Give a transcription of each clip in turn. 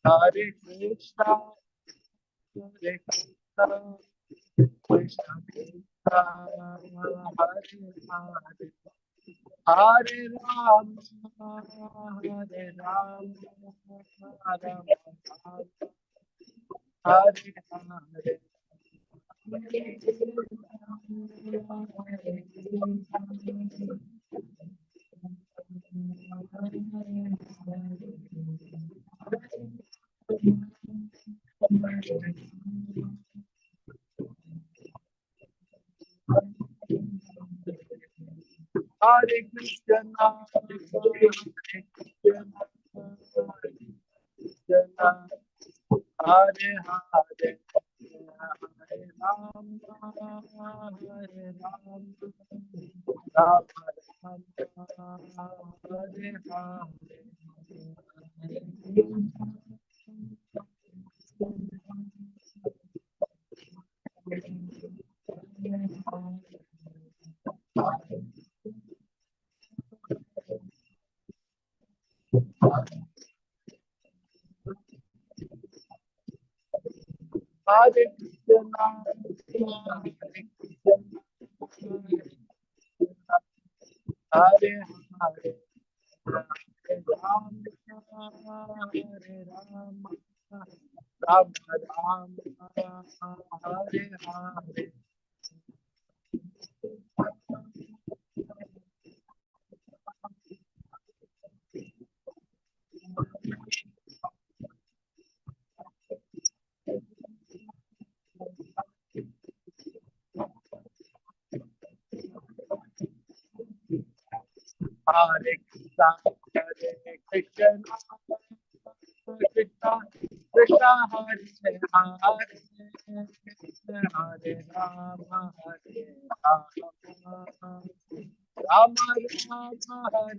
Hare Krishna, Hare Krishna, Krishna Krishna, Hare Ram, Hare Ram, Ram Hare Hare. Hare Krishna, Hare Krishna, Hare Hare, Hare Ram, Hare Ram, Ram Ram, Hare Hare. Hare Krishna, Hare Krishna, Hare Hare, Hare Ram, Hare Ram, Ram Ram, Hare Hare. Hare Krishna, Hare Krishna, Krishna Krishna, Hare Hare, Hare Rama, Hare Rama, Rama Rama, Hare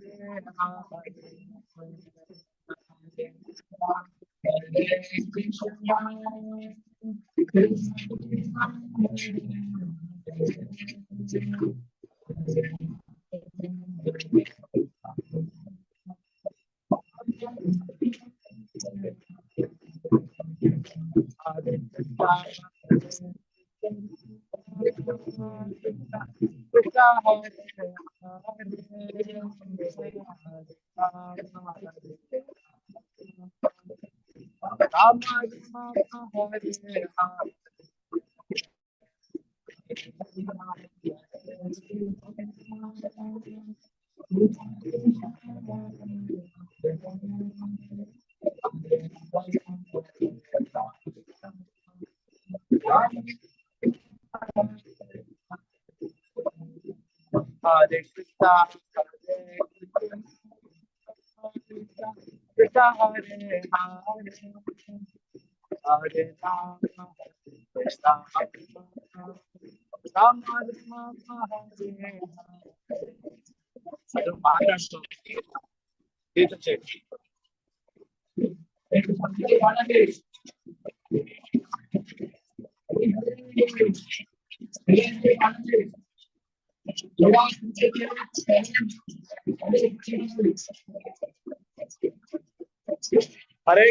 Hare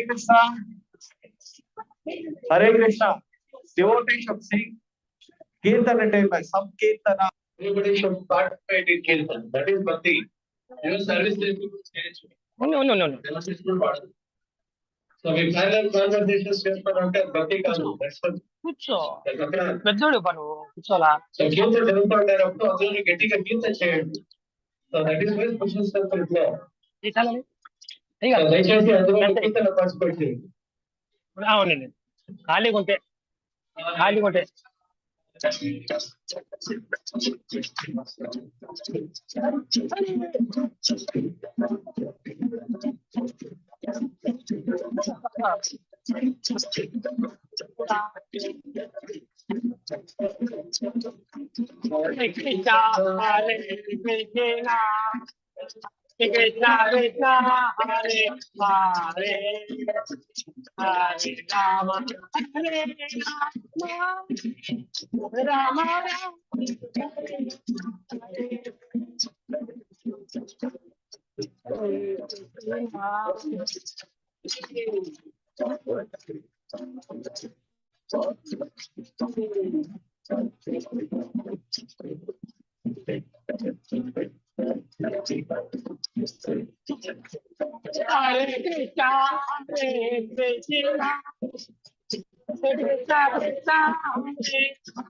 Krishna, Hare Krishna. Devotees should sing Kirtan at a time. Some Kirtana. Everybody should participate in Kirtan. That is Bhakti. Your service is to stage. No. Demonstration part. So we final conversations చేస్తారంటే భక్తి కాదు. కూర్చో పెద్దోడు పను కూర్చోలా. So గీత జరుగుతుండేటప్పుడు అందరూ గట్టిగా గీత చేయండి. So that is very questions లో దయచేసి అందరూ గీతలో పార్టిసిపేట్ చేయండి. అవునండి ఖాళీగా ఉంటే Krishna Krishna Hare Hare Hare Rama Hare Rama Rama Hare Krishna Hare Krishna Krishna Krishna Hare Rama Hare Rama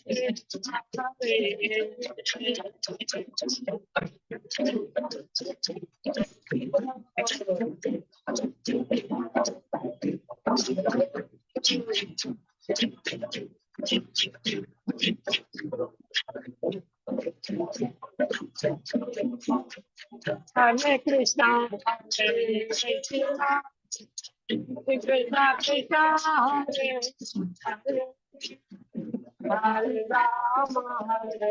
Hare Krishna Hare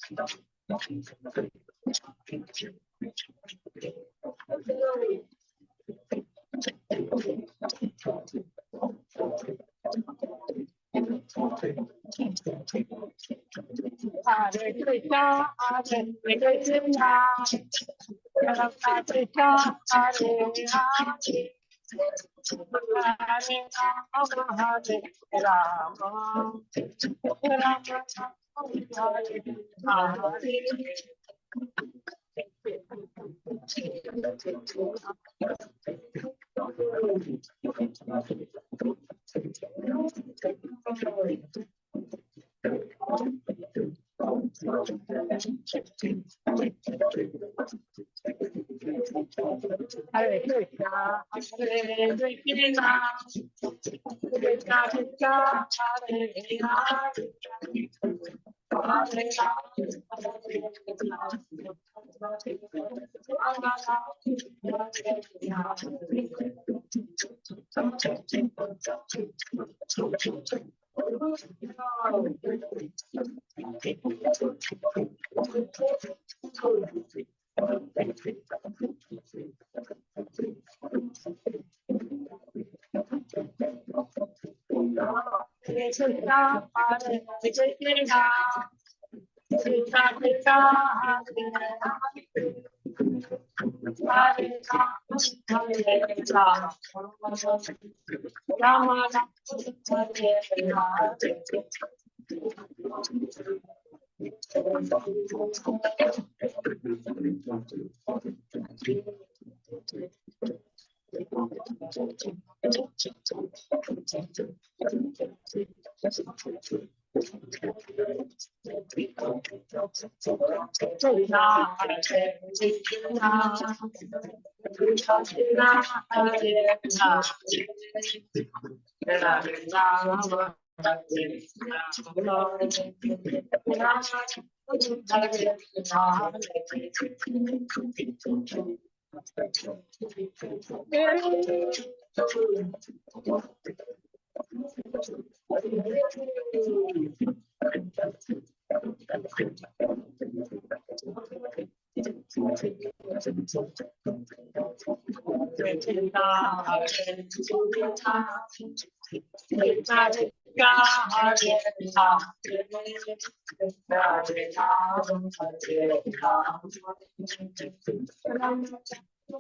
Krishna Krishna Krishna Hare Hare Rama Hare Rama Hare Krishna, Hare Krishna, Krishna Krishna, Hare Hare, Hare Rama, Hare Rama, Rama Rama, Hare Hare Krishna, Hare Krishna, Krishna Krishna, Hare Hare, Hare Om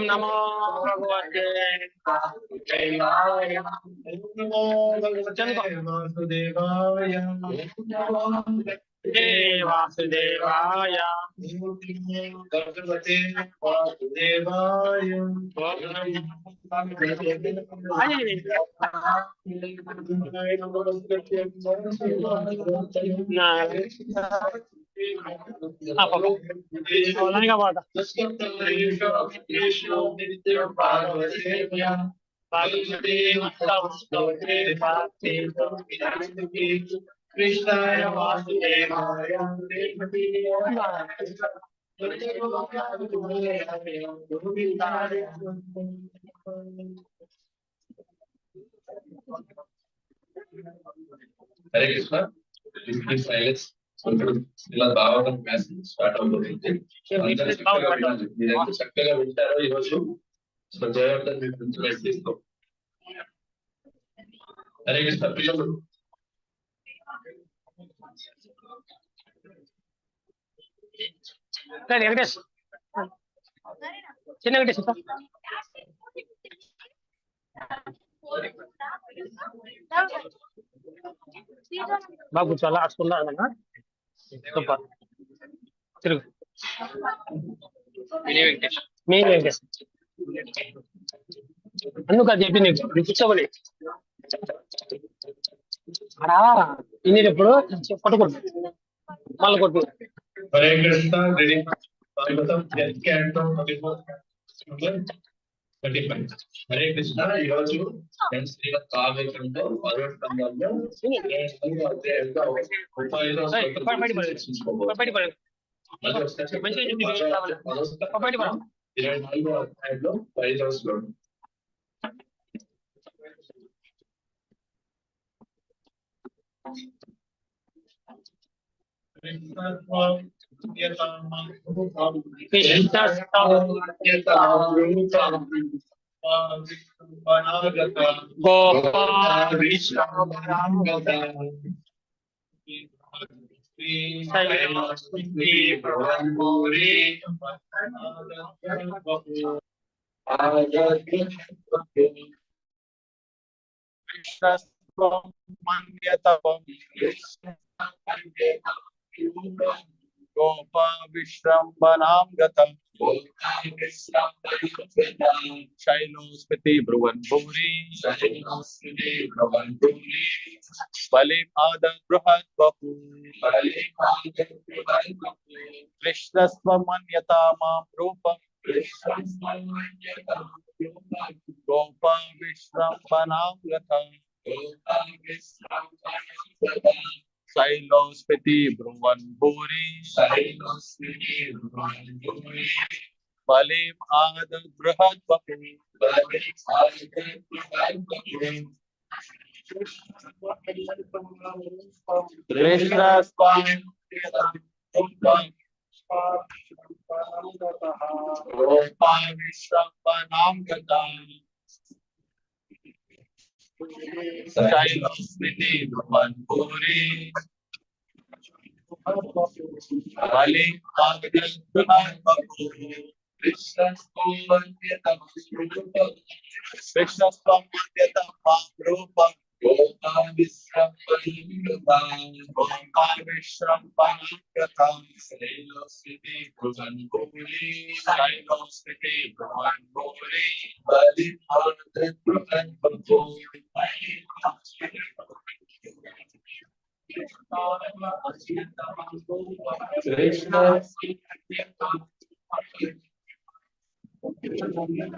Namo Bhagavate Vasudevaya. Vasudevaya. Krishna Vasudevaya. Hare Krishna. Please silence. Śrīmad-Bhāgavatam message start అవుతుంది. అందరూ చక్కగా వినాలి. మీరంతా చక్కగా వింటారో ఈరోజు so Jayavardhan మీ principal తీసుకో. హరే కృష్ణ పిల్లలు. వెంకటేష్ చిన్న వెంకటేష్ బాగా కూర్చోాలా అడుచుకున్నా సూపర్ తిరుగు మీ వెంకటేష్ అందుకు అది చెప్పి నీకు కూర్చోవాలి అడా ఇన్నిప్పుడు కొట్టుకుంటు మళ్ళీ కొట్టు. హరే కృష్ణ. స్వాగతం. క్యాంటో 35. హరే కృష్ణ. ఈరోజు శ్రీమద్-భాగవతంలో 10వ స్కంధంలో 35వ అధ్యాయంలో 35వ శ్లోకం. Manyatavam Gopa Vishrambanam Gatam Shailospiti Bruvan Bhuri Balim Adan Bruhat Bahu Krishna Swamanyatamam Rupam Gopa Vishrambanam Gatam Shailospiti Bruvan Bhuri Balim Adan Bruhat Bahu Krishna Swami Gopa Vishrambanam Gatam Shailospiti Bruvan Bhuri Balim Adan Bruhat Bahu Krishna Swamanyatamam Rupam Gopa Vishrambanam Gatam Shailospiti Bruvan Bhuri Balim Adan Bruhat Bahu Krishna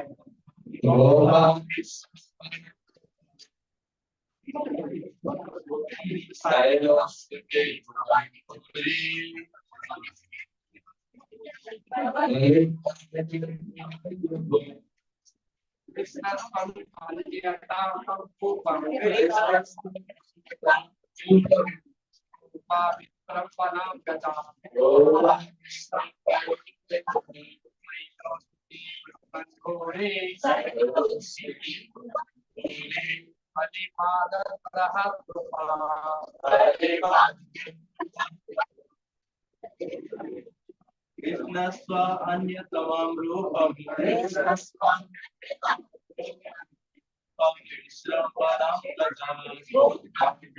Gopa Shailospiti Bruvan Bhuri Krishna Swanyatavam Rupam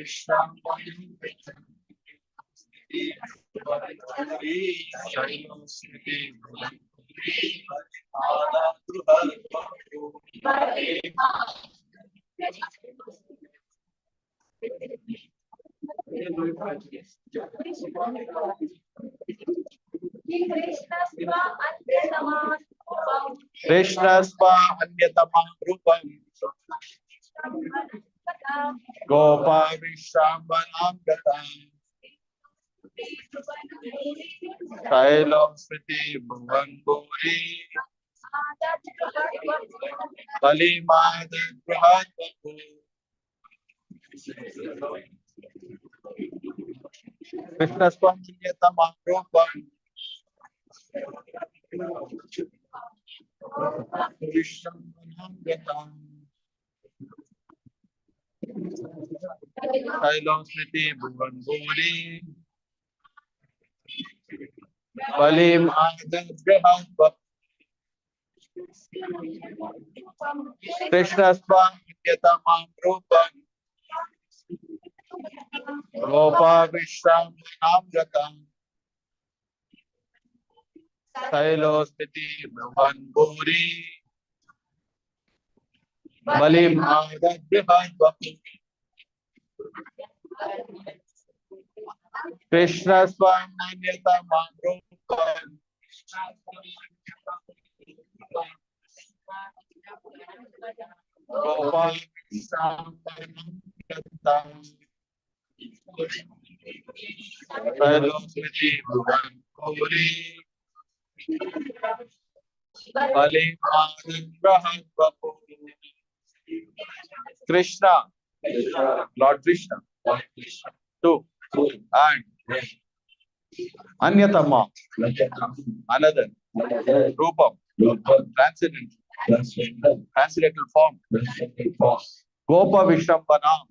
Vishrambanam Gatam Shailospiti Bruvan Krishna Swanyatavam Rupam Gopa Vishrambanam Gatam Shailospiti Bruvan Bhuri Balim Adan Bruhat Bahu Krishna Swanyatavam Rupam Vishrambanam Gatam Shailospiti Bruvan Bhuri Balim Adan Bruhat Bahu Krishna Swanyatavam Rupam Gopa Vishrambanam Gatam Shailospiti Bruvan Bhuri Balim Adan Bruhat Bahu Krishna Swanyatavam Rupam Gopa Vishrambanam Gatam Shailospiti Bruvan Bhuri Balim Adan Bruhat Bahu Krishna Lord Krishna two and Anyatama another Rupam transcendental form Gopa Vishrambanam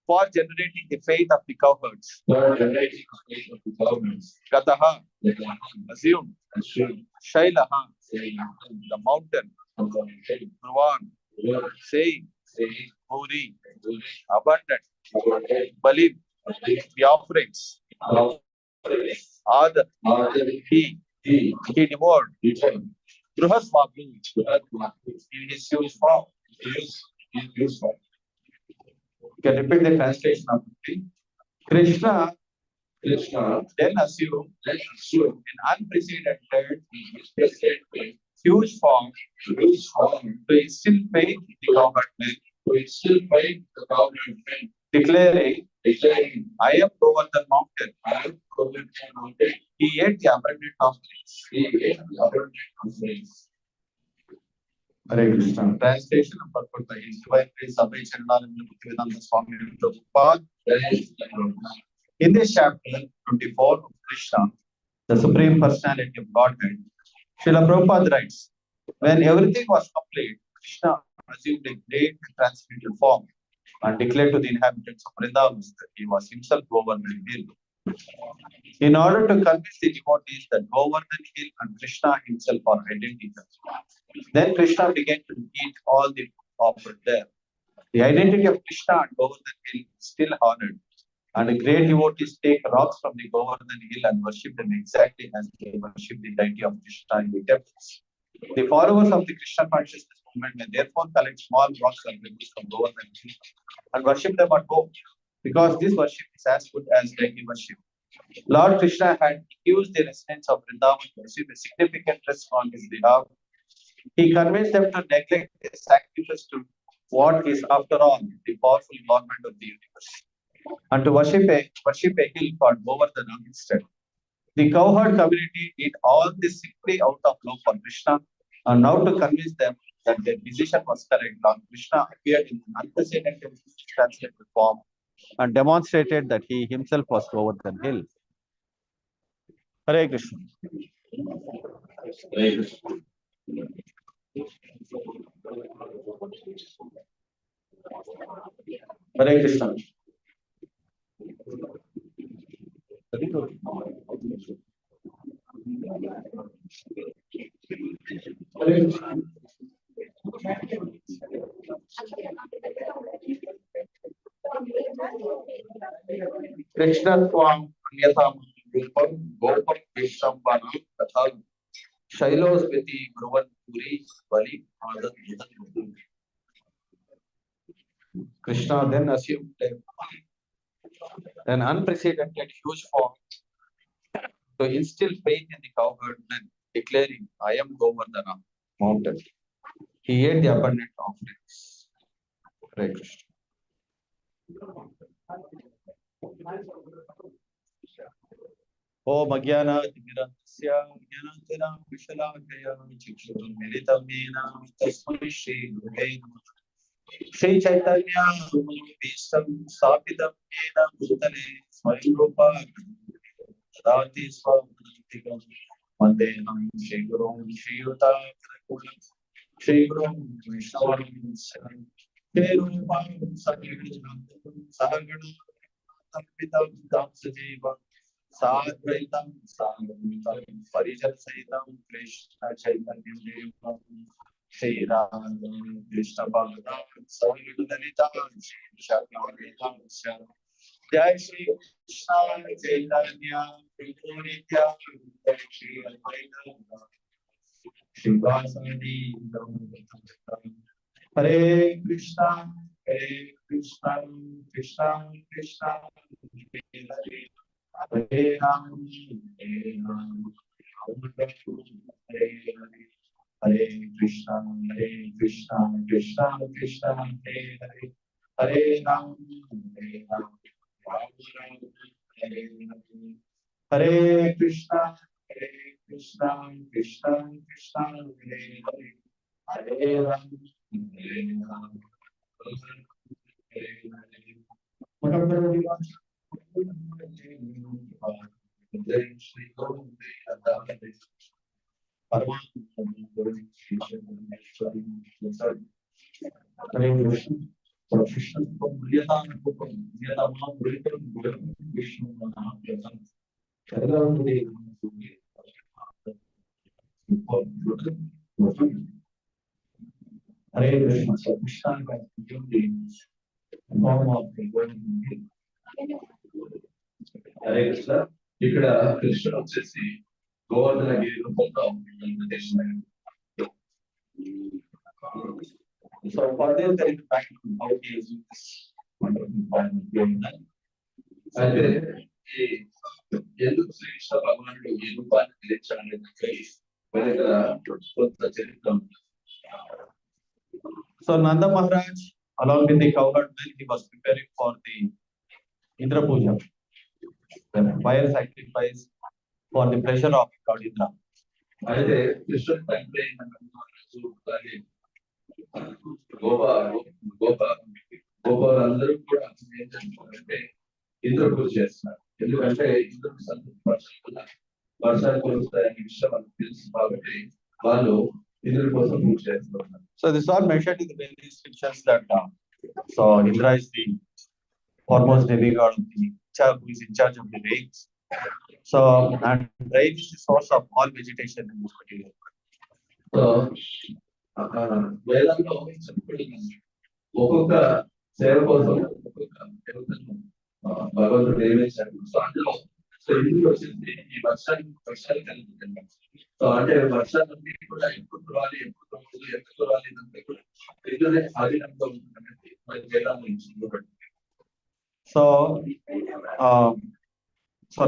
for generating the faith of the cowherds. Gataha assume Shailaha the mountain Bruvan saying Puri, abundant, Bali, the offerings, Adar, he devoured, Grihaswami, in his huge form. You can repeat the translation of it. Krishna then assumed an unprecedented, huge form to instill faith in the government, declaring, I am over the mountain. He ate the abundant offerings. Hare Krishna. Translation of purport by His Divine Grace Abhay Chandananda Bhaktivedanta Swami Prabhupada. In this chapter 24 of Krishna, the Supreme Personality of Godhead, Srila Prabhupada writes, when everything was complete, Krishna assumed a great transcendental form and declared to the inhabitants of Vrindavan that he was himself Govardhan Hill. In order to convince the devotees that Govardhan Hill and Krishna himself are identical, then Krishna began to eat all the offered there. The identity of Krishna and Govardhan Hill is still honored, and the great devotees take rocks from the Govardhan Hill and worship them exactly as they worship the deity of Krishna in the temples. The followers of the Krishna consciousness movement may therefore collect small rocks and pebbles from Govardhan Hill and worship them at home, because this worship is as good as daily worship. Lord Krishna had used the residents of Vrindavan to receive a significant risk on his behalf. He convinced them to neglect a sacrifice to what is, after all, the powerful government of the universe, and to worship a hill called Govardhana instead. The cowherd community did all this simply out of love for Krishna, and now to convince them that their decision was correct, Lord Krishna appeared in an unprecedented transcendental form and demonstrated that he himself was Govardhan Hill. Hare Krishna. Hare Krishna. Krishna Swam Anyata Rupam Gopam Vishambana Tatha Shailos Viti Guruvan Puri Bali Adat Yudan. Krishna then assumed an unprecedented huge form to instill faith in the cowherd men, declaring, I am Govardhana mountain. He ate the abundant offerings. Hare Krishna. Om Agyana Timirasya Jnanatira Vishalakaya Chikshurun Militamena Tasmai Shri Gurave Namaha. Shri Chaitanya Vistam Sapitam Yena Bhutale Swayambrupa Radhi Swamatikam Vandeham Shri Gurum Shri Yuta Kulam Shri Gurum Vishnavam Saram Terupam Sakiram Sahagana Tampitam Damsajiva Sadvaitam Sangamitam Parijan Saitam Krishna Chaitanya Devam Shri Ram Krishna Bhagavan Savidalita Shri Shakyavitam Shri Jai Shri Krishna Chaitanya Prabhu Nityananda Shri Advaita Shri Vasadi Hare Krishna Krishna Krishna Hare Hare Ram Hare Ram Hare Hare Hare Krishna Krishna Krishna Hare Hare Hare Ram Ram Hare Hare Krishna Krishna Krishna Hare Hare Hare Ram Hare Krishna. So Krishna has given the form of the Govinda. Hare Krishna. ఇక్కడ కృష్ణుడు వచ్చేసి గోవర్ధన గిరి రూపంలో ప్రత్యక్షమైన. So for this there is fact how he is using this wonderful form of Govinda. అయితే ఈ ఎందుకు శ్రీకృష్ణ భగవానుడు ఈ రూపాన్ని ధరించాలనేది వెనక కొంత చరిత్ర ఉంది. So Nanda Maharaj, along with the cowherd men, he was preparing for the Indra Puja, the fire sacrifice for the pleasure of God Indra. అయితే కృష్ణుడు తండ్రి అయిన మహారాజు అలాగే గోపాలందరూ కూడా ఏం చేస్తున్నారంటే ఇంద్ర పూజ చేస్తున్నారు. ఎందుకంటే ఇంద్రుడు సంతృప్తి వర్షాలు కురుస్తాయనే విషయం మనకు తెలుసు కాబట్టి వాళ్ళు ఇంద్రుడి కోసం పూజ చేస్తున్నారు. So this is all mentioned in the various scriptures that so Indra is the foremost demigod of the who is in charge of the rains. So and rain is the source of all vegetation in this material. So వేదంలో చెప్పబడింది ఒక్కొక్క సేవ కోసం ఒక్కొక్క దేవతను భగవంతుడు నియమించాడు. So అందులో ఇంద్రుడు వచ్చేసి ఈ వర్షాలు కలుగుతుంది. సో అంటే వర్షాలన్నీ కూడా ఎప్పుడు కురాలి ఎప్పుడు కురాలి ఇదంతా కూడా ఇంద్రుడే ఆధీనంలో ఉంటుందనేది మరి వేదాలు ఇచ్చింది. So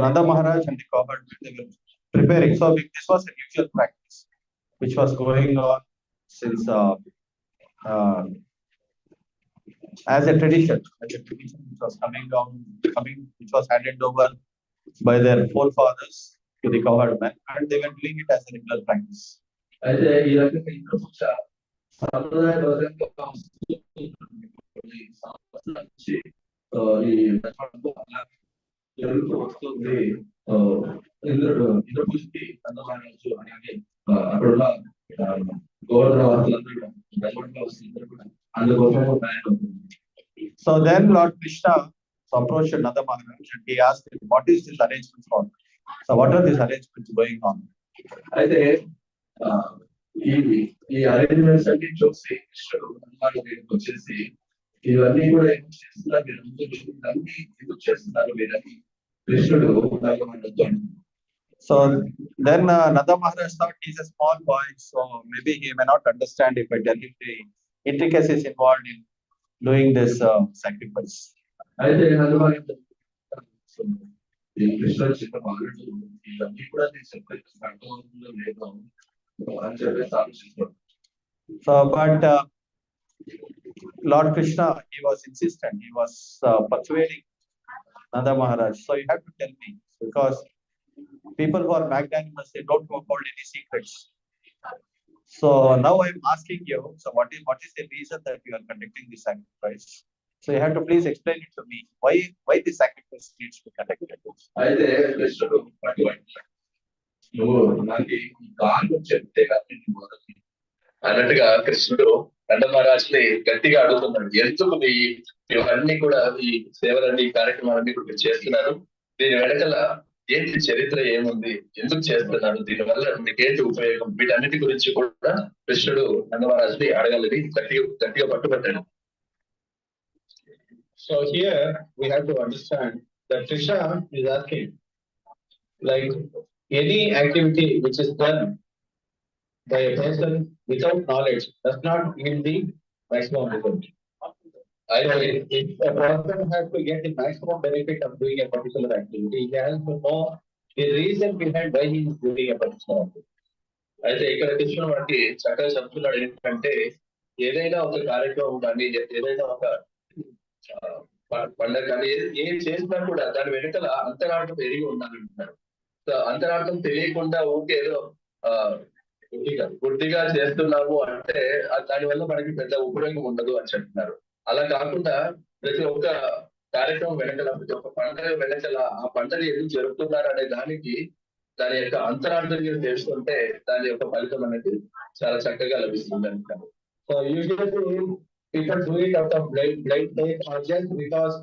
Nanda Maharaj and the cowherd they were preparing. So this was a usual practice which was going on since as a tradition which was which was handed over by their forefathers to the cowherd men, and they were doing it as a regular practice. అయితే ఈ రకంగా ఇంద్ర పూజ సాంప్రదాయబద్ధంగా ఈ జరుగుతూ వస్తుంది. ఇంద్ర పూజకి అందమారాజు అలాగే అక్కడున్న గోవర్ధన వాసులందరూ అందుకోసం తయారు అవుతుంది. So then Lord Krishna approached Nanda Maharaj and he asked him, what is this arrangement for? So what are these arrangements going on? అయితే ఈ అరేంజ్మెంట్స్ అన్ని చూసి కృష్ణుడు దగ్గరికి వచ్చేసి ఇవన్నీ కూడా ఏం చేస్తున్నారు మీరు ఇవన్నీ ఎందుకు చేస్తున్నారు మీరని కృష్ణుడు భగవానుడితో. So then Nanda Maharaj thought he's a small boy, so maybe he may not understand if I tell him the intricacies involved in doing this sacrifice. అయితే కృష్ణుడు చిన్న బాలుడు ఇవన్నీ కూడా నేను చెప్పలేదు అర్థమవుతుందో లేదో అని చెప్పేసి ఆలోచిస్తున్నాడు. So but Lord Krishna, he was insistent, he was persuading Nanda Maharaj. So you have to tell me, because people who are magnanimous, they don't hold any secrets. So now I am asking you, so what is the reason that you are conducting this sacrifice? So you have to please explain it to me. Why this sacrifice needs to be conducted? అయితే కృష్ణుడు నువ్వు నాకు ఈ కారణం చెప్తే కానీ అన్నట్టుగా కృష్ణుడు నంద మహారాజుని గట్టిగా అడుగుతున్నాడు. ఎందుకు ఇవన్నీ కూడా ఈ సేవలన్నీ కార్యక్రమాలన్నీ కూడా చేస్తున్నారు, దీని వెనకల ఏంటి చరిత్ర ఏముంది, ఎందుకు చేస్తున్నారు, దీనివల్ల మీకేంటి ఉపయోగం, వీటన్నిటి గురించి కూడా కృష్ణుడు నంద మహారాజుని అడగాలని గట్టిగా పట్టుబట్టాడు. So here we have to understand that Krishna is asking, like any activity which is done by a person without knowledge does not yield the maximum result. If a person has to get the maximum benefit of doing a particular activity, he has to know the reason behind why he is doing a particular activity. అయితే ఇక్కడ కృష్ణుడు మనకి చక్కగా చెప్తున్నాడు ఏంటంటే, ఏదైనా ఒక కార్యక్రమం కానీ ఏదైనా ఒక పండుగ కానీ ఏం చేసినా కూడా దాని వెనుకల అంతరార్థం ఎరిగి ఉండాలంటున్నారు. సో అంతరార్థం తెలియకుండా ఊరికే ఏదో గుడ్డిగా చేస్తున్నాము అంటే దానివల్ల మనకి పెద్ద ఉపయోగం ఉండదు అని చెప్తున్నారు. అలా కాకుండా ప్రతి ఒక్క కార్యక్రమం వెనకల, ప్రతి ఒక్క పండుగ వెనకల ఆ పండుగ ఎందుకు జరుపుతున్నారు అనే దానికి దాని యొక్క అంతరార్థం తెలుసుకుంటే దాని యొక్క ఫలితం అనేది చాలా చక్కగా లభిస్తుంది అంటారు. So usually people do it out of blind faith or just because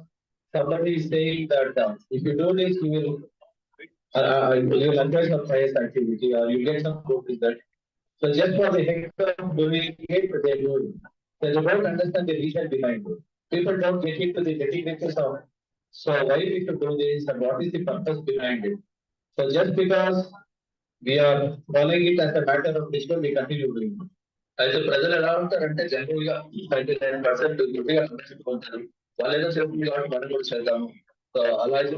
somebody is saying that if you do this you will enjoy some pious activity or you get some good result. So just for the heck of doing it, they do it. So they don't understand the reason behind it. People don't get into the nitty-gritties of, so why we should do this and what is the purpose behind it. So just because we are following it as a matter of discipline, we continue doing it. అయితే ప్రజలు ఎలా ఉంటారంటే general గా 99% గుడ్డిగా నడుచుకుంటారు. వాళ్ళు ఏదో చెప్తుంది కాబట్టి మనం కూడా చేద్దాము. సో అలాగా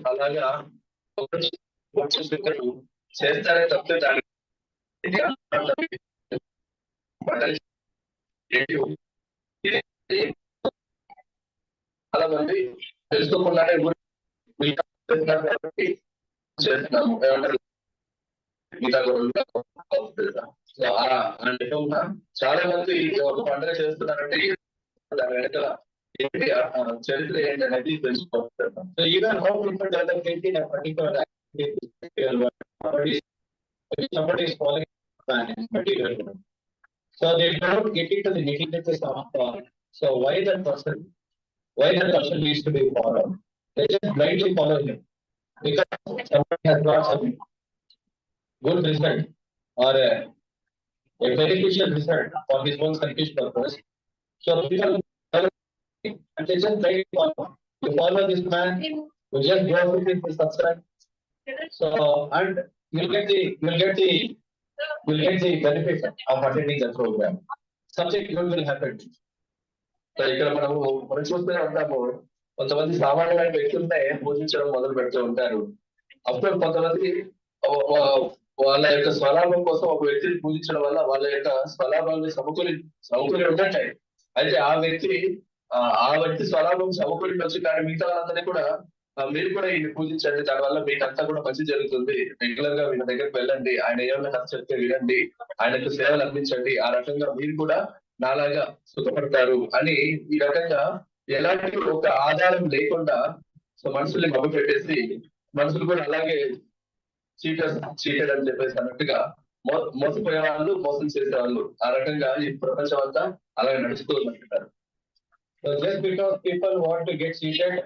చేస్తారే తప్పితే దాని చాలా మంది తెలుసుకోకుండానే కాబట్టి చేస్తున్నాము. చాలా మంది ఒక పండుగ చేస్తున్నారంటే దాని వెనకాల ఏంటి చరిత్ర ఏంటి అనేది తెలుసుకోవాలి. So even how people develop in a particular activity, somebody is following material. So they don't get into the nitty-gritties of so why that person needs to be followed. They just blindly follow him because somebody has got some good result or a beneficial result for his own selfish purpose. So people and they just blindly follow. You follow this man, you just go with him to subscribe. So and you'll get the benefit of attending the program. Something good will happen. ఇక్కడ మనం చూస్తే ఉంటాము, కొంతమంది సామాన్యమైన వ్యక్తులనే పూజించడం మొదలు పెడుతూ ఉంటారు. అప్పుడు కొంతమంది వాళ్ళ యొక్క స్వలాభం కోసం ఒక వ్యక్తిని పూజించడం వల్ల వాళ్ళ యొక్క స్వలాభాన్ని సమకూరి ఉంటాయి. అయితే ఆ వ్యక్తి స్వలాభం సమకూరి వచ్చి కానీ మిగతా వాళ్ళందరినీ కూడా మీరు కూడా ఈయన పూజించండి, దానివల్ల మీకు అంతా కూడా మంచి జరుగుతుంది, రెగ్యులర్ గా వీళ్ళ దగ్గరికి వెళ్ళండి, ఆయన ఏమైనా కథ చెప్తే వినండి, ఆయనకు సేవలు అందించండి, ఆ రకంగా మీరు కూడా నాలాగా సుఖపడతారు అని ఈ రకంగా ఎలాంటి ఒక ఆధారం లేకుండా సో మనుషుల్ని మభ్య పెట్టేసి మనుషులు కూడా అలాగే చీటెడ్ అని చెప్పేసి అన్నట్టుగా మోసపోయే వాళ్ళు, మోసం చేసేవాళ్ళు, ఆ రకంగా ఈ ప్రపంచం అంతా అలాగే నడుస్తూ ఉందంటారు. So just because people want to get cheated,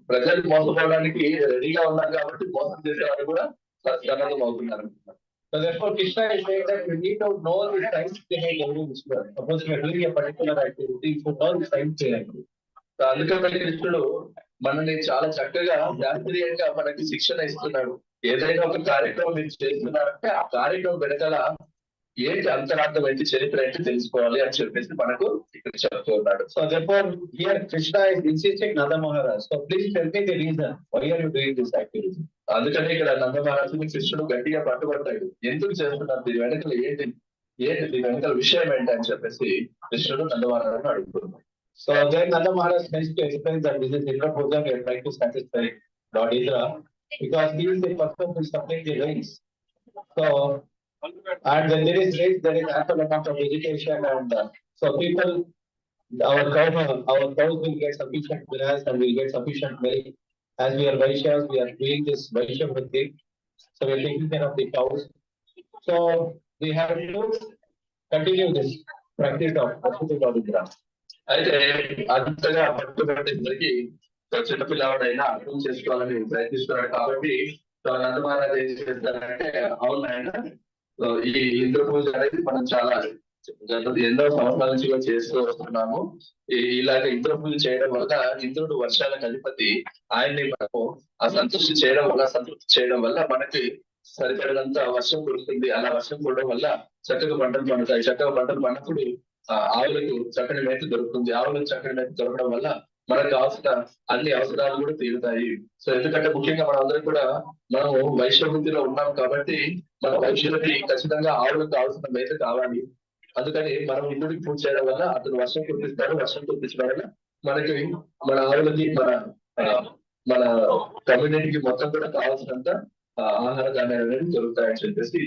ప్రజలు మోసపోవడానికి రెడీగా ఉన్నారు కాబట్టి మోసం చేసేవాళ్ళు కూడా సన్నద్ధం అవుతున్నారు. So therefore Krishna is saying that we need to know the science behind every ritual. Suppose we are doing a particular activity, you should know the science behind it. అందుకని కృష్ణుడు మనల్ని చాలా చక్కగా శాస్త్రీయంగా మనకి శిక్షణ ఇస్తున్నాడు. ఏదైనా ఒక కార్యక్రమం మీరు చేస్తున్నారంటే ఆ కార్యక్రమం వెనకాల ఏంటి అంతరార్థం ఏంటి, చరిత్ర ఏంటి తెలుసుకోవాలి అని చెప్పేసి మనకు ఇక్కడ చెప్తూ ఉన్నాడు. So therefore here Krishna is insisting Nanda Maharaj. So please tell me the reason why are you doing this activity. అందుకని ఇక్కడ నంద మహారాజుని కృష్ణుడు గట్టిగా పట్టుబడతాడు. ఎందుకు చేస్తున్నారు, దీని వెనకాల ఏంటి దీని వెనకాల విషయం ఏంటి అని చెప్పేసి కృష్ణుడు నంద మహారాజుని అడుగుతున్నాడు. So then Nanda Maharaj tries to explain that this is Indra Puja, we are trying to satisfy Lord Indra because he is the person who is supplying the rains. So and when there is rain, there is ample amount of vegetation and so people, our cows will get sufficient grass and will get sufficient milk. As we are Vaishyas, we are doing this Vaishya Bhakti. So we are taking care of the cows. So we have to continue this practice of worshiping Lord Indra. అయితే అంతగా పట్టుబట్టేసరికి చిన్నపిల్లవాడైనా అర్థం చేసుకోవాలని ప్రయత్నిస్తున్నాడు కాబట్టి నంద మహారాజ్ ఏం చేస్తారంటే, అవునాయన ఈ ఇంద్ర పూజ అనేది మనం చాలా ఎన్నో సంవత్సరాల నుంచి చేస్తూ వస్తున్నాము. ఇలాగ ఇంద్ర పూజ చేయడం వల్ల ఇంద్రుడు వర్షాలకు అధిపతి, ఆయన్ని మనము సంతృప్తి చేయడం వల్ల మనకి సరిపడినంత వర్షం కురుస్తుంది. అలా వర్షం కురడం వల్ల చక్కగా పంటలు పండుతాయి. చక్కగా పంటలు పండినప్పుడు ఆవులకు చక్కని మేత దొరుకుతుంది. ఆవులకు చక్కని మేత దొరకడం వల్ల మనకు కావాల్సిన అన్ని అవసరాలు కూడా తీరుతాయి. సో ఎందుకంటే ముఖ్యంగా మనందరం కూడా మనము వైశ్యవృత్తిలో ఉన్నాం కాబట్టి మన వైశ్యులకి ఖచ్చితంగా ఆవులకు కావాల్సిన మేత కావాలి. అందుకని మనం ఇంద్రుడికి పూజ చేయడం వల్ల అతను వర్షం కురిపిస్తాడు. వర్షం కురిపించడం వల్ల మనకి మన ఆవులకి మన కమ్యూనిటీకి మొత్తం కూడా కావాల్సినంత ఆహార ధాన్యాలు అనేది దొరుకుతాయని చెప్పేసి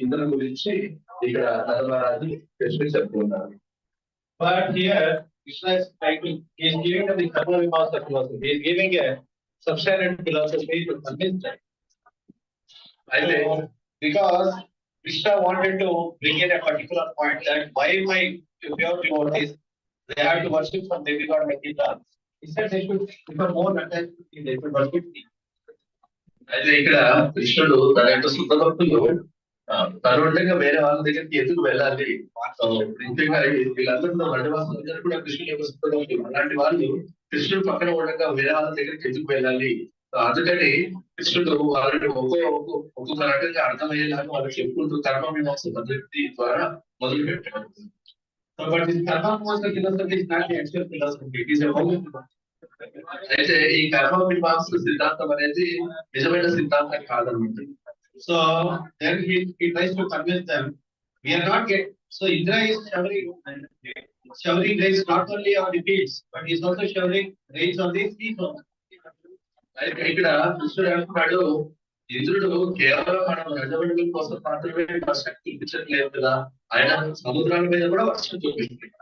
ఇంద్రుడి గురించి ఇక్కడ నరమహారాజు కృష్ణ చెప్తున్నారు. But here Krishna is giving them the Karma-Vimasa philosophy. He is giving a substantive philosophy to convince them. Because Krishna wanted to bring in a particular point that why my pure devotees, they have to worship some demigod like Indra. He said they should become more attached to him, they should worship him. అయితే ఇక్కడ కృష్ణుడు తన యొక్క శుద్ధ భక్తులు తరుణంగా వేరే వాళ్ళ దగ్గరికి ఎందుకు వెళ్ళాలి? ముఖ్యంగా వీళ్ళందరూ వ్రజవాసులందరూ కూడా కృష్ణుని యొక్క సుఖం. అలాంటి వాళ్ళు కృష్ణుడు పక్కన ఉండగా వేరే వాళ్ళ దగ్గరికి ఎందుకు వెళ్ళాలి? అందుకని కృష్ణుడు వాళ్ళని ఒక్కొక్క రకంగా అర్థమయ్యేలాగా వాళ్ళకి చెప్పుకుంటూ కర్మమీమాంస పద్ధతి ద్వారా మొదలు పెట్టాడు. అయితే ఈ కర్మమీమాంస సిద్ధాంతం అనేది నిజమైన సిద్ధాంతం కాదన్నమాట. So then he tries to convince them. We are not get. So Indra is showering rays not only on the fields, but he is also showering rays on the sea. అయితే ఇక్కడ కృష్ణుడు అంటున్నాడు, ఇంద్రుడు కేవలం మన రజవడుల కోసం మాత్రమే వర్షం చూపించట్లేదు కదా, ఆయన సముద్రాల మీద కూడా వర్షం చూపిస్తున్నాడు.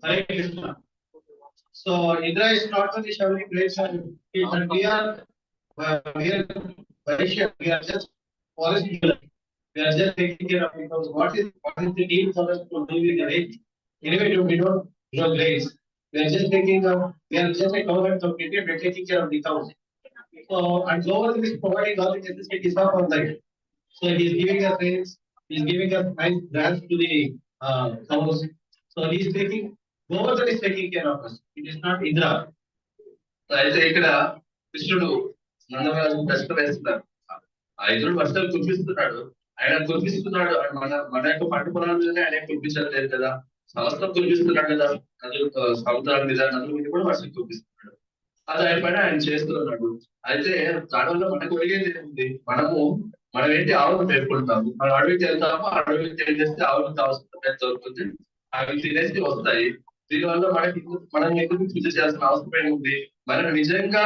Hare Krishna. So Indra is not only showering rays on the fields, and we are just forest people. We are just taking care of because what is the need for us to do with the rains? Anyway, we don't grow rains. We are just a government company. We are taking care of the cows. So and government is providing all the necessities of our life. So he is giving us rains. He is giving us nice grass to the cows. So government is taking care of us. It is not Indra. అయితే ఇక్కడ కృష్ణుడు నందమహారాజు ప్రశ్న వేస్తున్నారు. ఆ ఇంద్రుడు వర్షాలు కురిపిస్తున్నాడు, ఆయన కురిపిస్తున్నాడు. మన యొక్క పంట పొలాల మీదనే ఆయన కురిపించలేదు కదా, సమస్తం కురిపిస్తున్నాడు కదా, సముద్రాల మీద నదుల మీద కూడా వర్షం కురిపిస్తున్నాడు. అది ఆయన పైన ఆయన చేస్తున్నాడు. అయితే దానివల్ల మనకు ఒరిగేది ఏముంది? మనం ఏంటి ఆవును పేర్కొంటాము, మనం అడవికి వెళ్తాము, అడవికి ఏం చేస్తే ఆవులకు కావాల్సిన దొరుకుతుంది, అవి తినేసి వస్తాయి. దీనివల్ల మనం ఎందుకు పూజ చేయాల్సిన అవసరం ఏముంది? మనం నిజంగా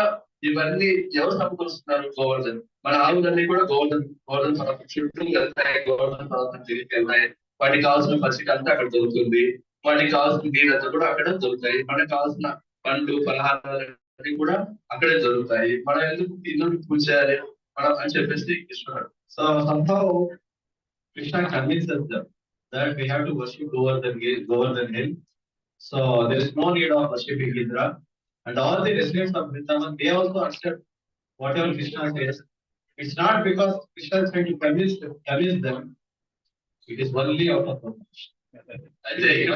ఇవన్నీ ఎవరు సమకూరుస్తున్నారు? గోవర్ధన్. మన ఆవులన్నీ కూడా గోవర్ధన్ పర్వతం చుట్టూ వెళ్తాయి, గోవర్ధన్ పర్వతం తిరిగి వెళ్తాయి. వాటికి కావాల్సిన పచ్చిక అంతా అక్కడ దొరుకుతుంది, వాటికి కావాల్సిన నీళ్ళంతా కూడా అక్కడ దొరుకుతాయి, మనకు కావాల్సిన పండ్లు పలహారాలన్నీ కూడా అక్కడే దొరుకుతాయి. మనం ఎందుకు ఇంద్రుడికి పూజ చేయాలి మనం అని చెప్పేసి కృష్ణుడు. So somehow Krishna convinces them that we have to worship Govardhan hill. So there is no need of worshiping Indra. And all the residents of Vrindavan, they also accept whatever Krishna says. It's not because Krishna is trying to convince them. It is only out of love.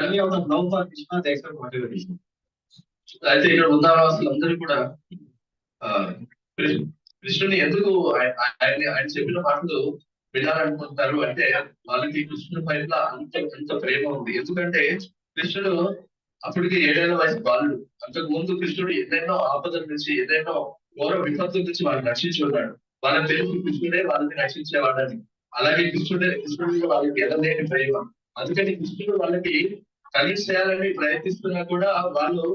Only out of love for Krishna, they accept whatever he says. అయితే ఇక్కడ వృందావాసులందరూ కూడా కృష్ణుని ఎందుకు ఆయన చెప్పిన మాటలు వినాలనుకుంటారు అంటే, వాళ్ళకి కృష్ణుని పైన అంత ప్రేమ ఉంది. ఎందుకంటే కృష్ణుడు అప్పటికి 7 ఏళ్ల వయసు బాలుడు. అంతకు ముందు కృష్ణుడు ఎన్నెన్నో ఆపదల నుంచి, ఎన్నెన్నో ఘోర విపత్తుల నుంచి వాళ్ళని రక్షించి ఉన్నాడు. వాళ్ళకి తెలుసు కృష్ణుడే వాళ్ళని రక్షించేవాడని. అలాగే కృష్ణుడి వాళ్ళకి ఎదలేని ప్రేమ. అందుకని కృష్ణుడు వాళ్ళకి కన్విన్స్ చేయాలని ప్రయత్నిస్తున్నా కూడా వాళ్ళు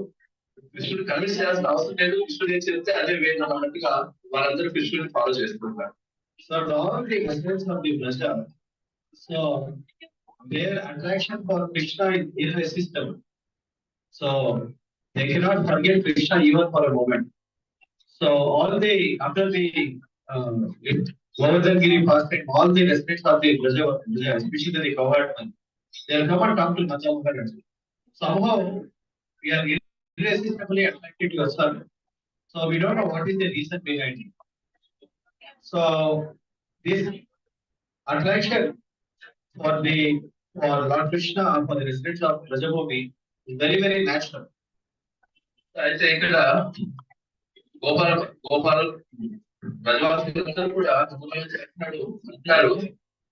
కృష్ణుడు కన్విన్స్ చేయాల్సిన అవసరం లేదు, కృష్ణుడు ఏం చెప్తే అదే వేదం అన్నట్టుగా వాళ్ళందరూ కృష్ణుడిని ఫాలో చేస్తున్నారు. So all the residents of the Braja, so their attraction for Krishna is irresistible. So they cannot forget Krishna even for a moment. So after the Govardhan fasting, all the residents of the Braja, especially the cowherd, they will come and talk to Nandamohan. Somehow we are irresistibly attracted to yourself. So we don't know what is the reason behind it. So this attraction for Lord Krishna, for the residents of Brajabhumi is very, very natural. అయితే ఇక్కడ గోపాల ప్రజవాసులందరూ కూడా అంటున్నారు,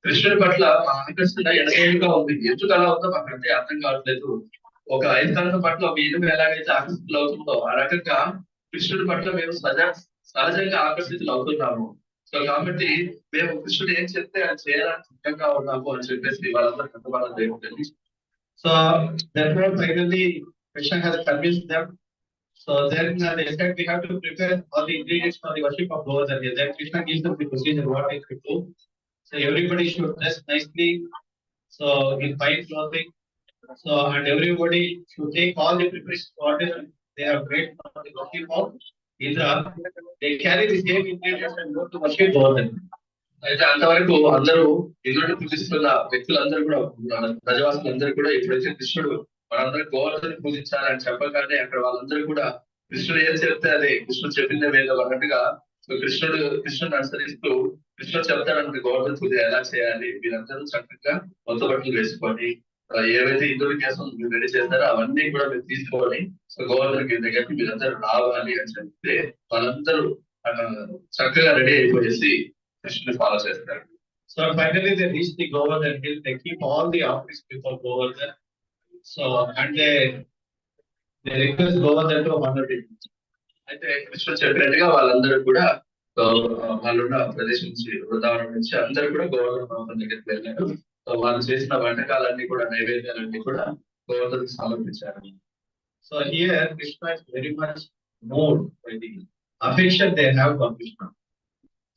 కృష్ణుడి పట్ల మా ఆకర్షణ ఎనగేగా ఉంది. ఎందుకు అలా ఉందో మాకు అంటే అర్థం కావట్లేదు. ఒక అయస్కాంతం పట్ల ఒక ఇనుము ఎలాగైతే ఆకర్షితులు అవుతుందో ఆ రకంగా కృష్ణుడి పట్ల మేము సహజంగా ఆకర్షితులు అవుతున్నాము. సో కాబట్టి మేము కృష్ణుడు ఏం చెప్తే అది చేయాలని సిద్ధంగా ఉన్నాము అని చెప్పేసి వాళ్ళందరూ కట్టుబడాలి దేవుడు. So therefore finally Krishna has convinced them. So then they said we have to prepare all the ingredients for the worship of Govardhan. Then Krishna gives them the procedure what they should do. So everybody should dress nicely, so in fine clothing. So and everybody should take all the preparations whatever they have made for the worship of Indra. They carry the same ingredients and go to worship Govardhan. అయితే అంతవరకు అందరూ ఇంద్రుడిని పూజిస్తున్న వ్యక్తులందరూ కూడా, ప్రజవాసులందరూ కూడా ఎప్పుడైతే కృష్ణుడు మనందరూ గోవర్ధని పూజించాలని చెప్పగానే అక్కడ వాళ్ళందరూ కూడా కృష్ణుడు ఏం చెప్తే అదే, కృష్ణుడు చెప్పిందే వేదం అన్నట్టుగా. సో కృష్ణుడు అనుసరిస్తూ కృష్ణుడు చెప్తాడంటే గోవర్ధన పూజ ఎలా చేయాలి, మీరందరూ చక్కగా కొత్త బట్టలు వేసుకొని ఏవైతే ఇంద్రుడి కోసం మీరు రెడీ చేస్తారో అవన్నీ కూడా మీరు తీసుకొని సో గోవర్ధన గిరి దగ్గరికి మీరందరూ రావాలి అని చెప్తే వాళ్ళందరూ చక్కగా రెడీ అయిపోయేసి కృష్ణుని ఫాలో చేస్తారు. So finally they reach the Govardhan hill. They keep all the offerings before Govardhan. So and they request Govardhan to honor it. అయితే కృష్ణుడు చెప్పినట్టుగా వాళ్ళందరూ కూడా వాళ్ళున్న ప్రదేశం నుంచి వృందావనం నుంచి అందరూ కూడా గోవర్ధన పర్వతం దగ్గరికి వెళ్ళారు. సో వాళ్ళు చేసిన వంటకాలన్నీ కూడా నైవేద్యాలన్నీ కూడా గోవర్ధనకు సమర్పించారు. So here Krishna is very much moved by the affection they have for Krishna.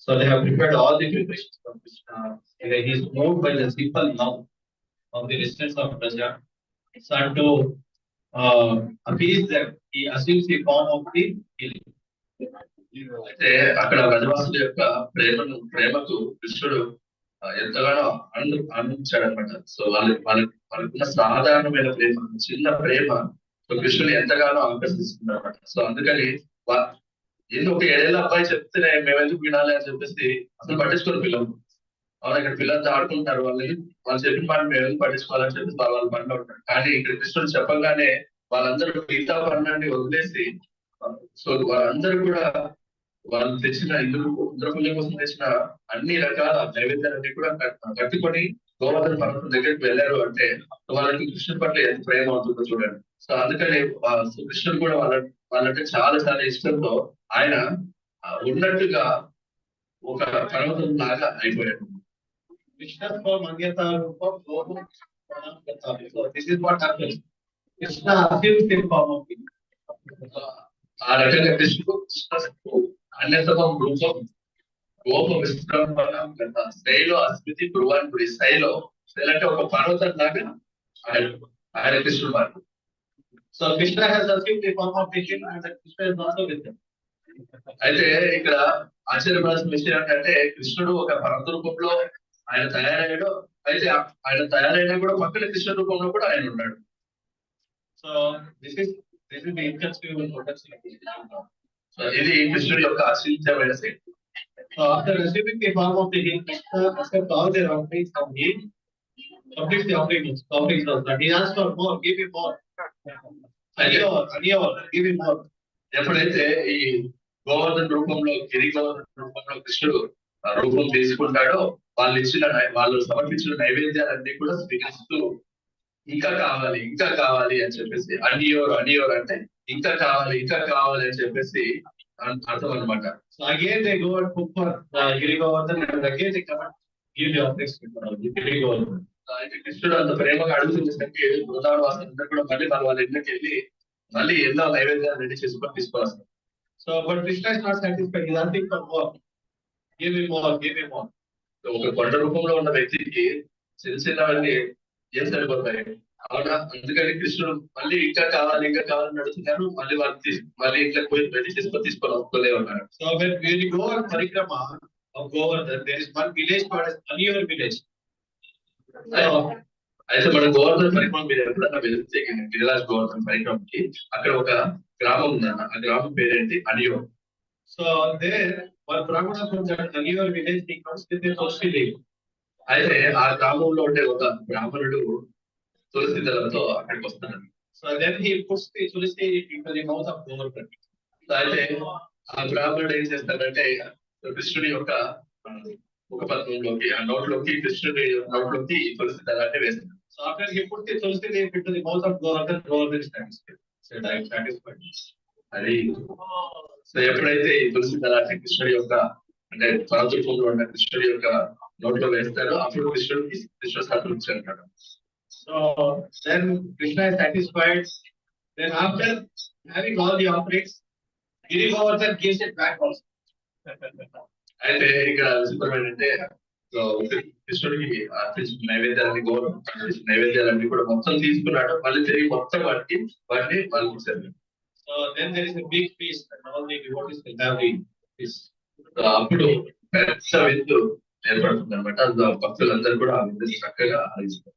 So they have prepared all the preparations for Krishna. And he is moved by the simple love of the residents of Praja. So to appease them, he assumes the form of the hill. అయితే అక్కడ వ్రజవాసుల యొక్క ప్రేమకు కృష్ణుడు ఎంతగానో ఆనందించాడు అనమాట. So వాళ్ళకున్న సాధారణమైన ప్రేమ, చిన్న ప్రేమ కృష్ణుని ఎంతగానో ఆకర్షిస్తుంది అనమాట. సో అందుకని ఏదో ఒక 7 ఏళ్ళ అబ్బాయి చెప్తే మేమెందుకు వినాలి అని చెప్పేసి అసలు పట్టించుకోరు పిల్లలు. వాళ్ళు ఇక్కడ పిల్లలతో ఆడుకుంటారు, వాళ్ళు చెప్పిన మాట మేము ఎందుకు పట్టించుకోవాలని చెప్పేసి వాళ్ళ పనిలో ఉంటారు. కానీ ఇక్కడ కృష్ణుడు చెప్పగానే వాళ్ళందరూ మిగతా పనులన్నీ వదిలేసి సో వాళ్ళందరూ కూడా వాళ్ళు తెచ్చిన ఇంద్రపుల్యం కోసం తెచ్చిన అన్ని రకాల నైవేద్యాలన్నీ కూడా కట్టుకొని గోవర్ధన పర్వతం దగ్గరికి వెళ్ళారు అంటే వాళ్ళకి కృష్ణుడి పట్ల ఎంత ప్రేమ అవుతుందో చూడండి. సో అందుకని కృష్ణుడు కూడా వాళ్ళంటే చాలా చాలా ఇష్టంతో ఆయన ఉన్నట్టుగా ఒక పర్వతం లాగా అయిపోయాడు. ఆ రకంగా కృష్ణుడు అన్యతమం రూపం గోప విశ్రంభన శైలో అస్మితి గురువాన్పురి శైలో అంటే ఒక పర్వతం లాగా ఆయన కృష్ణుడు మార్పు. So Krishna has assumed the form of Krishna and Krishna is also with him. అయితే ఇక్కడ ఆశ్చర్యపడాల్సిన విషయం ఏంటంటే కృష్ణుడు ఒక పర్వత రూపంలో ఆయన తయారయ్యాడు. అయితే ఆయన తయారైనా కూడా పక్కన కృష్ణ రూపంలో కూడా ఆయన ఉన్నాడు. So this is the inconceivable potential. So ఇది కృష్ణుడి యొక్క అచింత్యమైన శక్తి. So after receiving the form of the Krishna accept all their offerings from him, complete the offerings also. He asks for more, give me more. Give me more. ఎప్పుడైతే ఈ గోవర్ధన రూపంలో గిరి గోవర్ధన రూపంలో కృష్ణుడు రూపం తీసుకుంటాడో వాళ్ళు సమర్పించిన నైవేద్యాలన్నీ కూడా స్వీకరిస్తూ ఇంకా కావాలి అని చెప్పేసి అనియోర్ అంటే ఇంకా కావాలి అని చెప్పేసి అర్థం అనమాట. So again they go and cook for Giri Govardhan and again they come and give the offerings to Giri Govardhan. అయితే కృష్ణుడు అంత ప్రేమగా అడుగుతున్నసరికి బృందావన వాసులందరూ కూడా మళ్ళీ వాళ్ళ ఇంట్లోకి వెళ్ళి మళ్ళీ ఎన్నో నైవేద్యాలు రెడీ చేసుకొని తీసుకొస్తారు. So but Krishna is not satisfied. He is asking for more. Give me more. ఒక కొండ రూపంలో ఉన్న వ్యక్తికి చిన్నవన్నీ ఏం సరిపోతాయి అవునా? అందుకని కృష్ణుడు మళ్ళీ ఇంకా కావాలి అడుగుతున్నారు. మళ్ళీ ఇంట్లోకి పోయి రెడీ తీసుకొని వస్తూనే ఉన్నారు. So when we go on parikrama of Govardhan, there is one village called as Aniyor village. అయితే మన గోవర్ధన పరిక్రమ మీరు ఎప్పుడన్నా వెళ్తే గిరిరాజ్ గోవర్ధన పరిక్రమకి అక్కడ ఒక గ్రామం ఉందన్న. ఆ గ్రామం పేరేంటి? అనియోర్. So there one brahmana from that Aniyor village he comes with a tulsi leaf. అయితే ఆ గ్రామంలో ఉండే ఒక బ్రాహ్మణుడు తులసి దళంతో అక్కడికి వస్తాడు. So then he puts the tulsi into the mouth of Govardhan. అయితే ఆ బ్రాహ్మణుడు ఏం చేస్తాడంటే కృష్ణుడి యొక్క ఒక పద్మంలోకి ఆ నోట్లోకి కృష్ణుడి నోట్లోకి తులసి దళాన్ని వేస్తాడు. So after he put the tulsi leaf into the mouth of Govardhan, Govardhan is satisfied. So I am satisfied. అది సో ఎప్పుడైతే ఈ తులసి దళాన్ని కృష్ణుడి యొక్క అంటే పరమరూపంలో ఉన్న కృష్ణుడి యొక్క నోట్లో వేస్తాడో అప్పుడు కృష్ణుడు సంతృప్తి అంటాడు. So then Krishna is satisfied. Then after having all the offerings, Giri Govardhan gives it back also. అయితే ఇక్కడ విచిత్రం ఏంటంటే కృష్ణుడికి అర్పించిన నైవేద్యాలన్నీ కూడా మొత్తం తీసుకున్నాడు. మళ్ళీ తిరిగి మొత్తం వాటిని వాళ్ళు ఇచ్చారు. So then there is a big feast and all the devotees will have the feast. అప్పుడు పెద్ద విందు ఏర్పడుతుంది అనమాట. అందులో భక్తులందరూ కూడా ఆ విందు చక్కగా ఆలోచిస్తారు.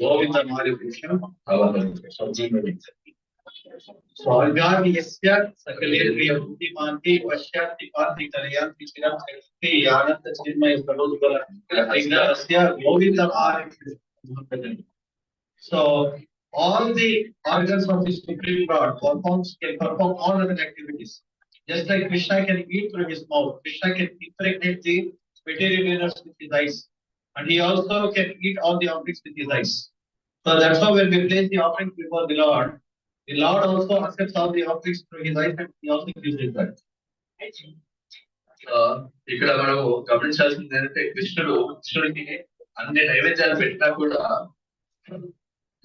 Govinda Mari Krishna Swargadiyasya Sakalendriya Buddhimanti Vashyati Pati Kalyanti Chiram Sakti Yananta Chinmaya Sarvadugala Ignarasya Govinda Mari Krishna. So all the organs of the Supreme Lord can perform all other activities. Just like Krishna can eat through his mouth, Krishna can impregnate the material universe with his eyes, and he also can eat all the objects with his eyes. So that's how when we place the offerings before the Lord also accepts all the offerings through his eyes, and he also gives it back. ఇక్కడ మనము గమనించాల్సింది ఏంటంటే కృష్ణుడికి అన్ని నైవేద్యాలు పెట్టినా కూడా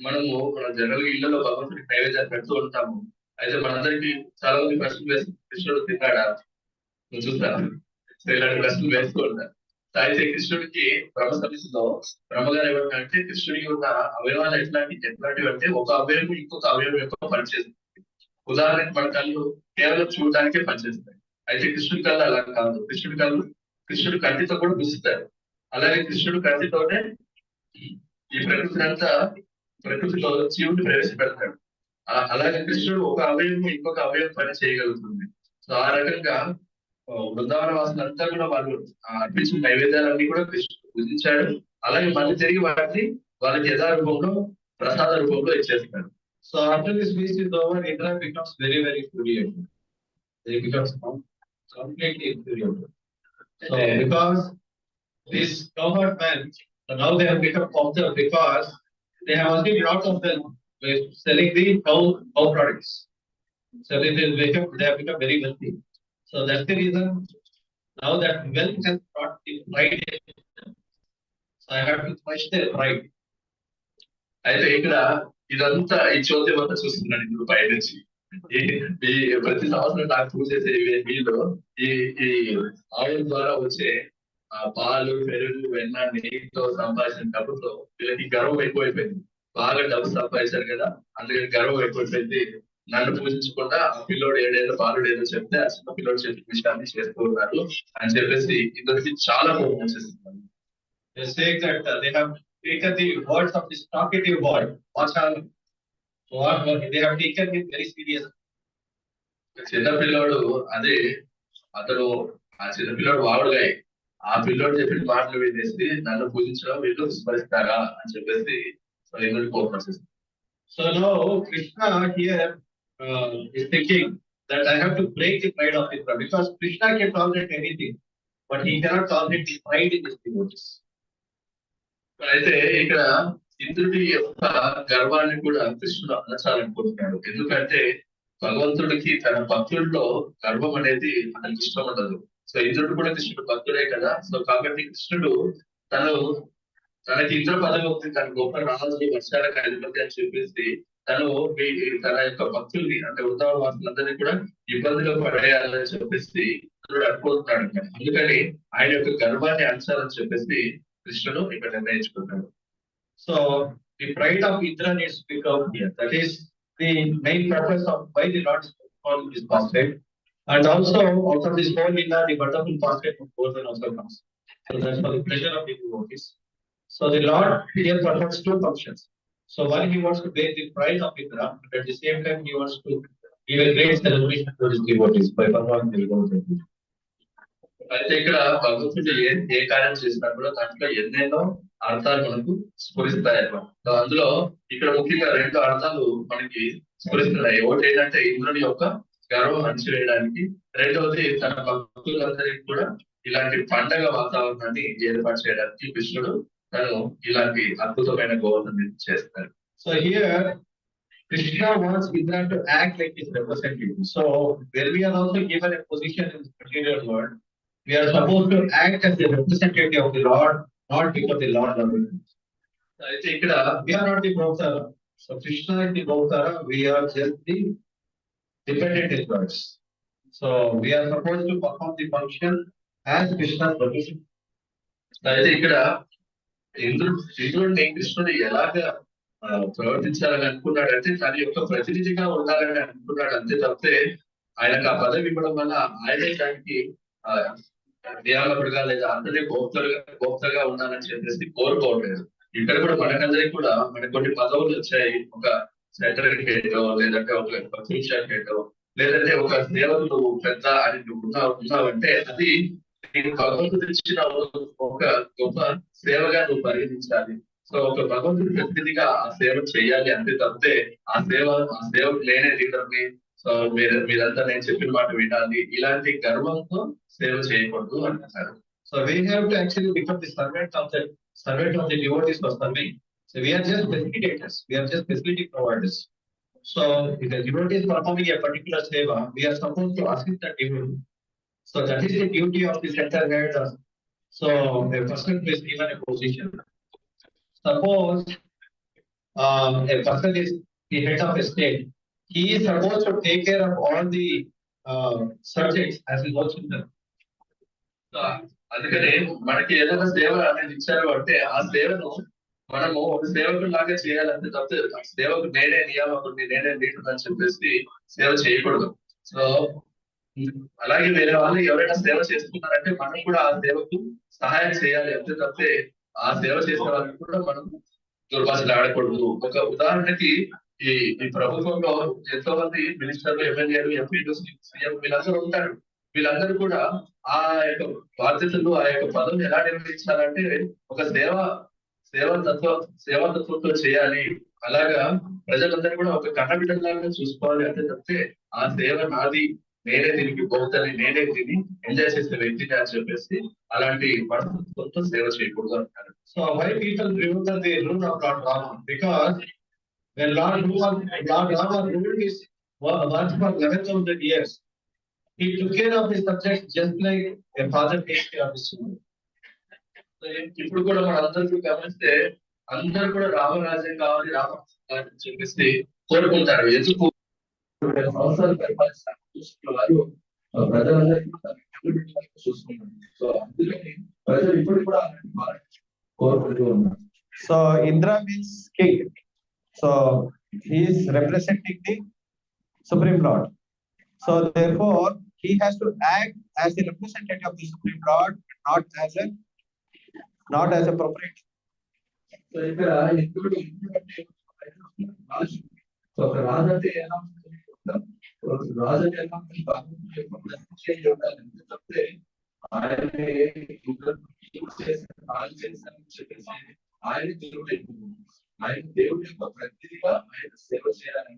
మనము మన జనరల్ ఇళ్లలో భగవంతుడికి నైవేద్యాలు పెడుతూ ఉంటాము. అయితే మనందరికి చాలా మంది ప్రశ్నలు వేసి కృష్ణుడు తిన్నాడా నువ్వు చూస్తా ఇలాంటి ప్రశ్నలు వేస్తూ ఉంటారు. అయితే కృష్ణుడికి బ్రహ్మ సమితిలో బ్రహ్మగారు ఏమంటే కృష్ణుడికి ఉన్న అవయవాలు ఎట్లాంటివి అంటే ఒక అవయవం ఇంకొక అవయవం యొక్క పనిచేస్తుంది. ఉదాహరణకి మన కళ్ళు కేవలం చూడడానికే పనిచేస్తాయి. అయితే కృష్ణుడి కళ్ళు అలా కాదు. కృష్ణుడు కంటితో కూడా చూస్తాడు. అలాగే కృష్ణుడు కంటితోనే ఈ ప్రకృతిలో జీవుని ప్రవేశపెడతాడు. అలాగే కృష్ణుడు ఒక అవయవం ఇంకొక అవయవం పని చేయగలుగుతుంది. సో ఆ రకంగా బృందావన వాసులంతా కూడా వాళ్ళు అర్పించిన నైవేద్యాలన్నీ కూడా కృష్ణుడు పూజించాడు. అలాగే మళ్ళీ తిరిగి వాటిని వాళ్ళకి యథారూపంలో ప్రసాద రూపంలో ఇచ్చేస్తాడు. So after this feast is over, Indra becomes very, very furious. He becomes completely infuriated. So because these cowherd men, so now they have become popular because they have already brought of them selling the cow products. So they have become very wealthy. So that's the reason now that wealth has brought the pride. So I have to crush their pride. అయితే ఇక్కడ ఇదంతా ఈ చోద్యం అంతా చూస్తున్నాను ఇప్పుడు పైనుంచి. ఈ ప్రతి సంవత్సరం నాకు చూసేసే వీళ్ళు ఈ ఆవుల ద్వారా వచ్చే పాలు, పెరుగు, వెన్న, నెయ్యితో సంపాదించిన డబ్బుతో వీళ్ళకి గర్వం ఎక్కువైపోయింది. బాగా డబ్బు సంపాదించారు కదా, అందుకని గర్వం ఎక్కువైపోయింది. నన్ను పూజించకుండా ఆ పిల్లోడు ఏడేదో బాలుడు ఏదో చెప్తే ఆ చిన్న పిల్లోడు చెప్పిన విషయాన్ని చేస్తూ ఉన్నారు అని చెప్పేసి ఇద్దరికి చాలా కోపం వచ్చేస్తున్నారు. Taken the words of this talkative word, they have taken it very serious. చిన్న పిల్లోడు అదే అతను ఆ చిన్న పిల్లోడు వాడుగా ఆ పిల్లోడు చెప్పిన మాటలు వినేసి నన్ను పూజించడం వీళ్ళు స్మరిస్తారా అని చెప్పేసి ఇంద్రుడికి కోపం వచ్చేస్తుంది. So now Krishna here is thinking that I have to break the pride of Indra because Krishna can tolerate anything, but he cannot tolerate the pride in his devotees. అయితే ఇక్కడ ఇంద్రుడి యొక్క గర్వాన్ని కూడా కృష్ణుడు అణచాలనుకుంటున్నాడు. ఎందుకంటే భగవంతుడికి తన భక్తుల్లో గర్వం అనేది అతనికి ఇష్టం ఉండదు. సో ఇంద్రుడు కూడా కృష్ణుడు భక్తుడే కదా. సో కాబట్టి కృష్ణుడు తనకి ఇంద్ర పదవి ఉంది, తన గొప్ప రాజు, వర్షాలకు అధిపతి అని చెప్పేసి తన యొక్క భక్తుల్ని అంటే వృందావన వాసులందరినీ కూడా ఇబ్బందులు పడేయాలని చెప్పేసి ఇంద్రుడు అనుకుంటున్నాడు. అందుకని ఆయన యొక్క గర్వాన్ని అణచాలని చెప్పేసి కృష్ణుడు ఇక్కడ నిర్ణయించుకుంటాడు. So the pride of Indra needs to be out here. That is the main purpose of why the Lord is calling this basket. And also out of this whole Indra, the wonderful basket of Govinda also comes. So that's for the pleasure of the devotees. So the Lord here performs two functions. So one, he wants to bear the pride of Indra, but at the same time he wants to give a great celebration to his devotees by performing the devotees. అయితే ఇక్కడ భగవంతుడు ఏ కార్యం చేసినా కూడా దాంట్లో ఎన్నెన్నో అర్థాలు మనకు స్ఫురిస్తాయి అన్నమాట. అందులో ఇక్కడ ముఖ్యంగా రెండు అర్థాలు మనకి స్ఫురిస్తున్నాయి. ఒకటి ఏంటంటే ఇంద్రుని యొక్క గర్వం అణచివేయడానికి, రెండవది తన భక్తులందరికీ కూడా ఇలాంటి పండగ వాతావరణాన్ని ఏర్పాటు చేయడానికి కృష్ణుడు తను ఇలాంటి అద్భుతమైన గోవర్ధన చేస్తారు. So here Krishna wants Indra to act like his representative. So where we are also given a position in the material world, we are supposed to act as the representative of the Lord, not because the Lord loves us. అయితే ఇక్కడ we are not the Bhaktara. So Krishna is the Bhaktara, we are just the dependent employees. So we are supposed to perform the function as Krishna's representative. అయితే ఇక్కడ ఇంద్రుడిని కృష్ణుడు ఎలాగా ప్రవర్తించాలని అనుకున్నాడంటే తన యొక్క ప్రతినిధిగా ఉండాలని అనుకున్నాడు. అంతే తప్పితే ఆయనకు ఆ పదవి ఇవ్వడం వల్ల ఆయనే దానికి నియామకుడుగా లేదా అందరి గోప్తగా ఉండాలని చెప్పేసి కోరుకోవట్లేదు. ఇక్కడ కూడా మనకందరికి కూడా మనకు కొన్ని పదవులు వచ్చాయి. ఒక సెక్రటరీకేట్ లేదంటే ఒక కమిషనరేట్ లేదంటే ఒక సేవకుడు పెద్ద అని నువ్వు ఉన్నావంటే అది నీకు భగవంతుడు ఇచ్చిన ఒక గొప్ప సేవగా నువ్వు పరిగణించాలి. సో ఒక భగవంతుడి ప్రతినిధిగా ఆ సేవ చేయాలి అంతే తప్పితే ఆ సేవకు నేనే లీడర్ని, సో మీరంతా నేను చెప్పిన మాట వినాలి ఇలాంటి గర్వంతో సేవ చేయకూడదు అంటున్నారు. So we have to actually become the servant of the devotees for serving. So we are just facilitators. We are just facility providers. So if the devotee is performing a particular seva, we are supposed to assist the devotee. So that is the duty of the center head. So a person who is given a position. Suppose a person is the head of a state. He is supposed to take care of all the subjects as he works with them. So అందుకని మనకి ఏదైనా సేవ అనేది ఇచ్చారు అంటే ఆ సేవను మనము ఒక సేవకుడు లాగా చేయాలంటే తప్పితే సేవకు నేనే నియామకుడిని నేనే లీడర్ అని చెప్పేసి సేవ చేయకూడదు. సో అలాగే వేరే వాళ్ళు ఎవరైనా సేవ చేస్తున్నారంటే మనం కూడా ఆ సేవకు సహాయం చేయాలి అంతే తప్పితే ఆ సేవ చేసే వాళ్ళకి కూడా మనం దుర్భాషలు ఆడకూడదు. ఒక ఉదాహరణకి ఈ ప్రభుత్వంలో ఎంతో మంది మినిస్టర్లు, ఎమ్మెల్యేలు, ఎంపీలు, సీఎం వీళ్ళందరూ ఉంటారు. వీళ్ళందరూ కూడా ఆ యొక్క బాధ్యతలు ఆ యొక్క పదవిని ఎలా నిర్వహించాలంటే ఒక సేవాతత్వంతో చేయాలి. అలాగా ప్రజలందరూ కూడా ఒక కన్నబిడ్డలాగా చూసుకోవాలి అంతే తప్పితే ఆ సేవ నాది, నేనే దీనికి పోతాని, నేనే దీన్ని ఎంజాయ్ చేసే వ్యక్తిని అని చెప్పేసి అలాంటి మనస్తత్వంతో సేవ చేయకూడదు అంటారు. So why people remember the rule of Lord Rama? Because when Lord Rama ruled his once for 11,000 years, he took care of his subjects just like a father takes care of his children. ఇప్పుడు కూడా మన అందరికీ గమనిస్తే అందరూ కూడా రామరాజ్యం కావాలి, రామ చెప్పేసి కోరుకుంటారు. ఎందుకు సంవత్సరాలు పరిపాలిస్తారు చూసుకున్న వారు ప్రజలందరికీ చూసుకుంటారు. సో అందుకని ప్రజలు ఇప్పుడు కూడా కోరుకుంటూ ఉన్నారు. So Indra means king. So he is representing the Supreme Lord. So therefore he has to act as the representative of the Supreme Lord, not as a proprietor. So ఇక్కడ ఇంద్రుడు రాజు. సో ఒక రాజు అంటే ఎలా రాజు అంటే ఎలా చెప్తే ఆయన ఆయన దేవుడు అయిపోతుంది. ఆయన దేవుడి యొక్క ప్రతినిధిగా ఆయన సేవ చేయాలని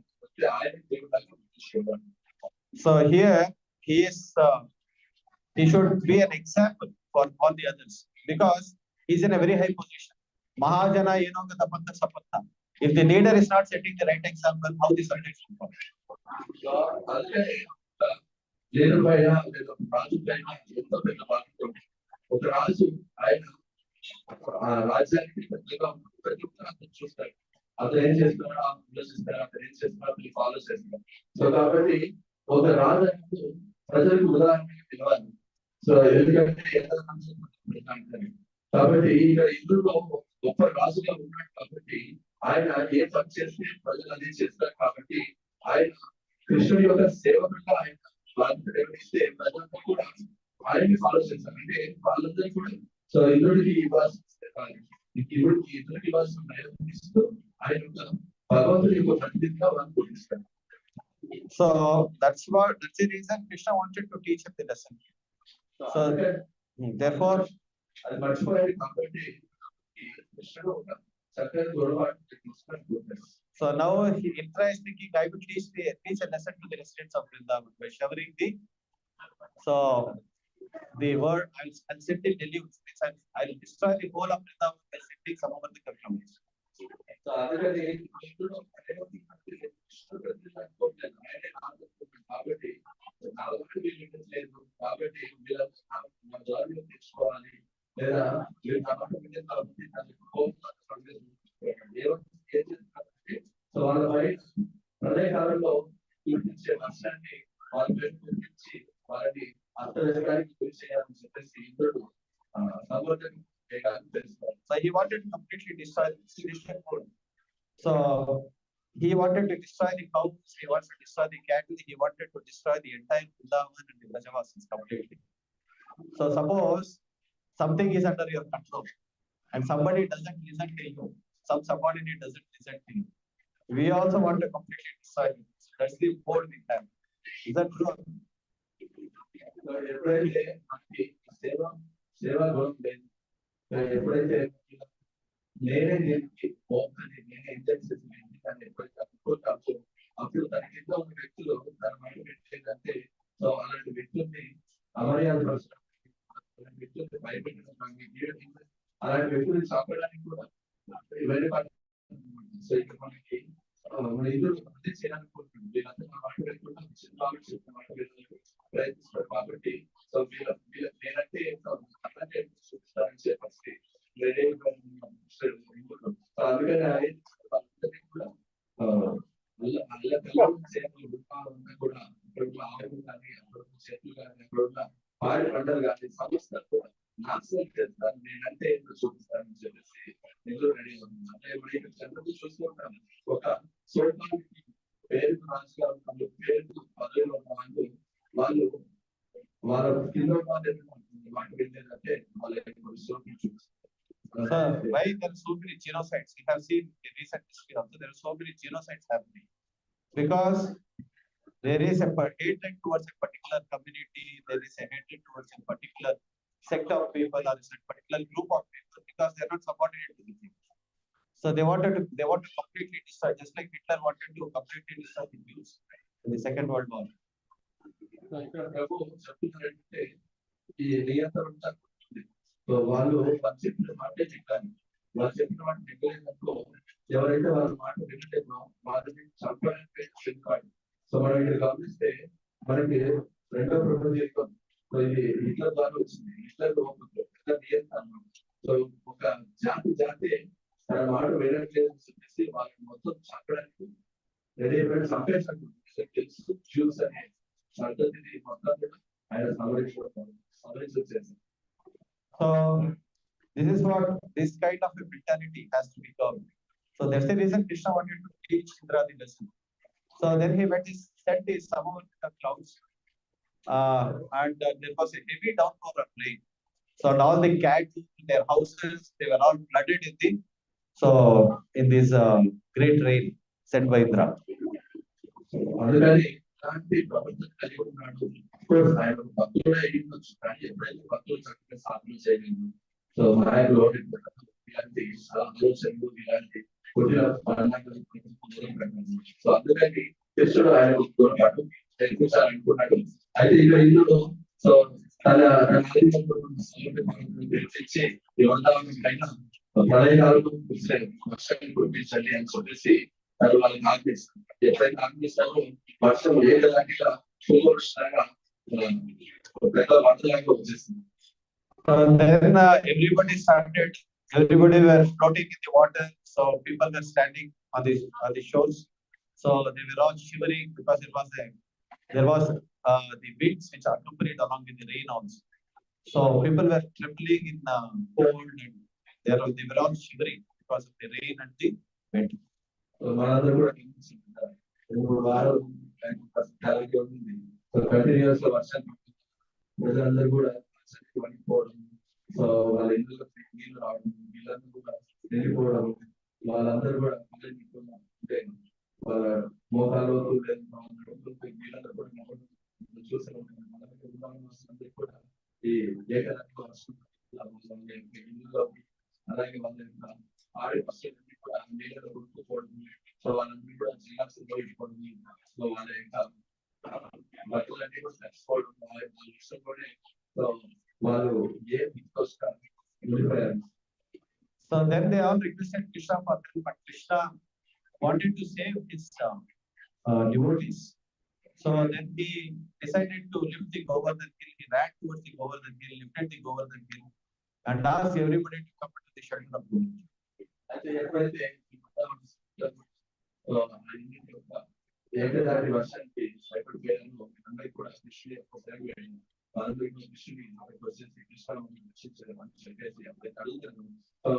ఆయన దేవుడు. So here he should be an example for all the others because he is in a very high position. Mahajana yenoga tapanta sapatha. If the leader is not setting the right example, how the subjects will follow? లేరు పైన రాజు పైన ఎంతో పెద్ద బాధ్యత. ఒక రాజు ఆయన రాజ్యానికి పెద్దగా ప్రతి ఒక్కరు చూస్తారు. అతను ఏం చేస్తున్నాడో ఆలోచిస్తారు, అతను ఏం చేస్తున్నాడో అతను ఫాలో చేస్తారు. సో కాబట్టి ఒక రాజు ప్రజలకు ఉదాహరణకి పిలవాలి. సో ఎందుకంటే కాబట్టి ఇక్కడ ఇందులో గొప్ప రాజుగా ఉన్నాడు కాబట్టి ఆయన ఏ పని చేస్తే ప్రజలు అదే చేస్తారు. కాబట్టి ఆయన కృష్ణుడి యొక్క సేవకుడుగా ఆయన ఎవరిస్తే ప్రజలంతా కూడా ఆయన్ని ఫాలో చేస్తారు. అంటే వాళ్ళందరూ కూడా సో ఇంద్రుడికి ఇవ్వాల్సిన ఇతరుడికి ఇవ్వాల్సిన ప్రయత్నిస్తూ ఆయన భగవంతుడి యొక్క ప్రతినిధిగా వాళ్ళు గుర్తిస్తారు. So that's the reason Krishna wanted to teach him the lesson. So therefore అది మర్చిపోయాడు కాబట్టి కృష్ణుడు చక్కగా గొడవ. So now Indra is thinking, I will teach a lesson to the residents of Vrindavan by showering the word. I'll send the deluge. I'll destroy the whole of Vrindavan by sending some over the community. So అందుకని కాబట్టి తెచ్చుకోవాలి లేదా so వాళ్ళపై ప్రళయకాలంలో చూపించే వర్షాన్ని వాళ్ళ చూపించి వారిని అర్థవేగానికి గురి చేయాలని చెప్పేసి ఇంద్రుడు సంవర్ధన తెలుస్తారు. So he wanted to completely destroy the So he wanted to destroy the cows, he wanted to destroy the cattle, he wanted to destroy the entire Vrindavan and the Brajavasis completely. So suppose something is under your control and somebody doesn't listen to you, some subordinate doesn't listen to you, we also want to completely decide. That's the board we have. Is that true? ఎప్పుడైతే మనకి సేవ సేవా గుణం లేదు, ఎప్పుడైతే నేనే దీనికి పోతాను, నేనే ఇంటెన్సివ్ అని ఎప్పుడైతే అనుకుంటామో అప్పుడు తన కింద ఉన్న వ్యక్తులు తన మైండ్ పెట్టేదంటే, సో అలాంటి వ్యక్తుల్ని అమర్యాద పరచడం, అలాంటి వ్యక్తుల్ని భయపెట్టడం, అలాంటి వ్యక్తుల్ని చంపడానికి కూడా ఇవన్నీ. సో ఇక్కడ మనకి మన ఇద్దరు అదే చేయాలనుకుంటున్నాం, వీళ్ళంతా మన మాట పెట్టుకుంటాం, మాట ప్రయత్నిస్తారు. కాబట్టి సో నేనంటే అలాంటి చూపిస్తారని చెప్పి అందుకని అందరికీ కూడా కూడా అక్కడ ఆవులు కానీ అక్కడ చెట్లు కానీ అక్కడ పాడి పంటలు కానీ సమస్యలు కూడా నాశనం చేస్తాను, నేనంటే ఏంటో చూపిస్తానని చెప్పేసి నిజం రెడీ అవుతుంది. చంద్రుడు చూస్తూ ఉంటాను, ఒక చూడటానికి పేరుకు రాజుగా ఉన్న పేరుకు పదవిలో ఉన్న వాళ్ళు వాళ్ళ కింద వాటి వెళ్ళేదంటే వాళ్ళ సోపులు చూపిస్తారు. Why there are so many genocides? We have seen in recent history also there are so many genocides happening because there is a hatred towards a particular community, there is a hatred towards a particular sect of people or a particular group of people because they are not subordinate to the thing. So they want to completely destroy, just like Hitler wanted to completely destroy the Jews in the Second World War. ఇక్కడ ప్రభు చెప్తున్నారంటే ఈ నియంత్రణ వాళ్ళు చెప్పిన మాటే చెప్పాలి, వాళ్ళు చెప్పిన మాట నెగ్గలేదనుకో, ఎవరైతే వాళ్ళ మాట వినలేదో వాళ్ళని చంపడానికి సిద్ధపడి. సో మనం ఇక్కడ గమనిస్తే మనకి రెండో ప్రపంచ యుద్ధం ఇది హిట్లర్ ద్వారా వచ్చింది. హిట్లర్ నియంత్రణ. సో ఒక జాతి తన మాట వినట్లేదని చెప్పేసి వాళ్ళని మొత్తం చంపడానికి రెడీ అయిపోయి చంపేసాడు. తెలుసు జ్యూస్ అనే సంతతిని మొత్తం కూడా ఆయన సంరక్షించేసారు. So this is what this kind of a mentality has to be covered. So that's the reason Krishna wanted to teach Indra the lesson. So then he went his set is above the clouds, and there was a heavy downpour of rain. So and all the cattle, their houses, they were all flooded in this great rain sent by Indra. అందుకని ఇలాంటి ప్రపంచం కలిగి ఉన్నాడు. ఆయన భక్తుడే అయ్యిండొచ్చు, కానీ ఎప్పుడైతే భక్తులు చక్కగా సాధన చేయలేదు, సో మాయలో ఇలాంటి ఆలోచనలు ఇలాంటి కొద్దిగా సో అందుకని కృష్ణుడు ఆయన పాటు అనుకున్నాడు. అయితే ఇక ఇందులో సో తన తెచ్చి పైన ప్రళయకాలను వర్షాన్ని కురిపించండి అని చెప్పేసి అది వాళ్ళని ఆజ్ఞిస్తారు. ఎప్పుడైతే ఆజ్ఞిస్తారో వర్షం ఏకదాటిగా సువర్షంగా పెద్ద వరదలాగా వచ్చేస్తుంది. Then everybody were floating in the water, so people were standing on the shores, so they were all shivering because there was the winds which accompanied along with the rain also, so people were trembling in cold and they were all shivering because of the rain and the wind. మనందరూ కూడా 2-3 వారాలు ఉంది. So continuous వర్షం ప్రజలందరూ కూడా వణికిపోవడం, so వాళ్ళ ఇంట్లో నీళ్ళు రావడం, వీళ్ళందరూ కూడా వెళ్ళిపోవడం, వాళ్ళందరూ కూడా అంటే వాళ్ళ మోకాలు వీళ్ళందరూ కూడా చూసే అందరూ కూడా ఈ ఏకదాటిగా వర్షం ఇల్లులో అలాగే వాళ్ళ యొక్క ఆడే పశువులన్నీ కూడా నీళ్ళలో కొట్టుకుపోవడం, సో వాళ్ళందరూ కూడా జిల్లాసులో వెళ్ళిపోవడం, సో వాళ్ళ యొక్క బతులన్నీ కూడా తెచ్చుకోవడం, వాళ్ళ ఇష్టం కూడా సో వాళ్ళు ఏ వస్తారు వెళ్ళిపోయారు. So then they all requested Krishna for them, but Krishna wanted to save his devotees. So then he decided to lift the Govardhan hill. He ran towards the Govardhan hill, lifted the Govardhan hill, and asked everybody to come to the shelter of Govinda. అయితే ఎప్పుడైతే ఏకదాటి వర్షానికి భయపడిపోయాను, అందరికీ కూడా కృష్ణుడి యొక్క సేవ వాళ్ళందరికీ కృష్ణుడి వచ్చేసి కృష్ణను రక్షించడం చెప్పేసి ఎప్పుడైతే అడుగుతాను,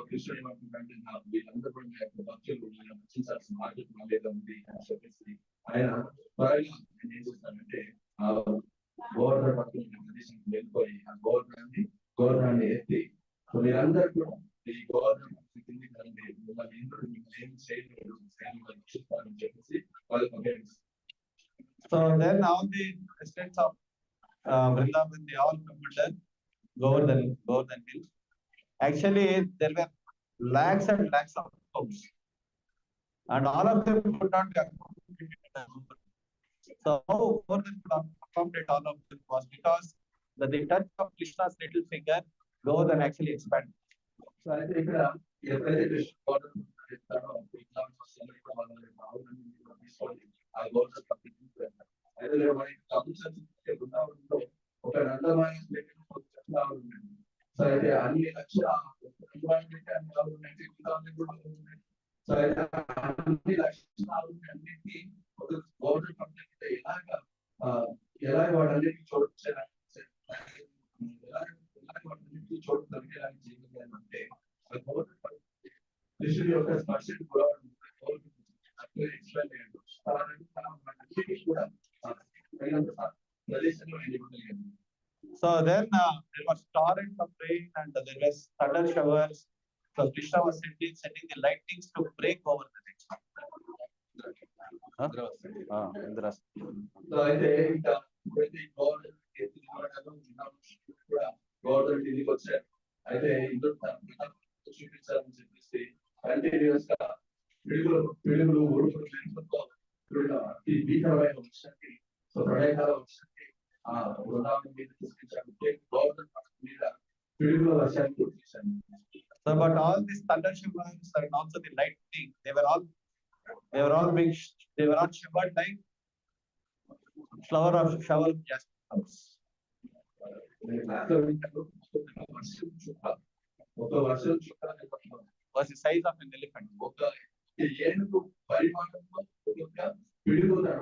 కృష్ణుడు ఏమంటుందంటే వీళ్ళందరూ కూడా యొక్క భక్తులు రక్షించాల్సిన బాధ్యత నా మీద ఉంది అని చెప్పేసి ఆయన త్వరగా ఏం చేస్తానంటే ఆ గోవర్ధన భక్తులు పొజిషన్ వెళ్ళిపోయి ఆ గవర్నమెంట్ ఎత్తి సో మీరందరూ కూడా ఈ గవర్నమెంట్ కిందికి రండి, మిమ్మల్ని ఇంద్రుడు మిమ్మల్ని ఏం చేయలేడు అని చెప్పేసి వాళ్ళు పంపించారు. So then all the residents of Vrindavan, they all come under Govardhan hill. Actually, there were lakhs and lakhs of cows, and all of them could not accommodate. So how Govardhan could accommodate all of them was because the touch of Krishna's little finger, Govardhan actually expanded. So అయితే ఇక్కడ ఎప్పుడైతే Krishna government తీసుకోండి ఆ government అయితే మనకి బృందావనంలో ఒక నందమైన చెట్లా ఉంటుంది. సో అయితే అన్ని లక్షల సో అయితే అన్ని లక్షణాలన్నింటినీ ఒక గవర్నమెంట్ కంపెనీ ఎలాగ వాటన్నిటికీ వాటన్నిటికీ చోటు దొరికేలా చేయాలంటే కృష్ణుడి యొక్క స్పర్శను కూడా కూడా ప్రదేశంలో ఇవ్వగలిగాను. So then there was torrents of rain and there was thunder showers. So Krishna was sending the lightnings to break over the next. So అయితే ఇంకా గవర్నమెంట్ ఇంటికి వచ్చారు. అయితే ఇందులో చూపించాలని చెప్పేసి కంటిన్యూస్ గా పిడుగులు ఉరుములతో ఈ భీకరమైన వర్షానికి సో ప్రళయకాల వర్షానికి ఆ బృందావనం మీద తీసుకొచ్చారు. గవర్నమెంట్ మీద పిడుగుల వర్షాన్ని కురిపించారు. So but all these thunder showers and also the lightning, they were all shivered like shower of jasper flowers. ఒక వర్షం Was the size of an elephant. ఒక ఏనుగు పరిమాణంలో ఒక్కొక్క పిడుగుతాడు,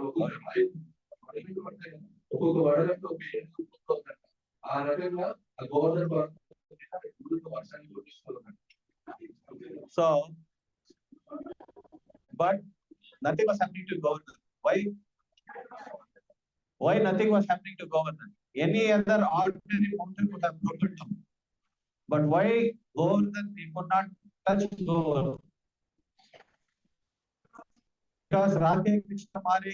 ఒక్కొక్క వడగంట ఒక ఏనుగు ఆ రకంగా ఆ గవర్నమెంట్ వర్షాన్ని కురిపిస్తున్నారు. So but nothing was happening to Govinda. Why nothing was happening to Govinda? Any other ordinary mountain could have broken down, but why Govinda he could not touch Govinda? Because Rakhe Krishna Mare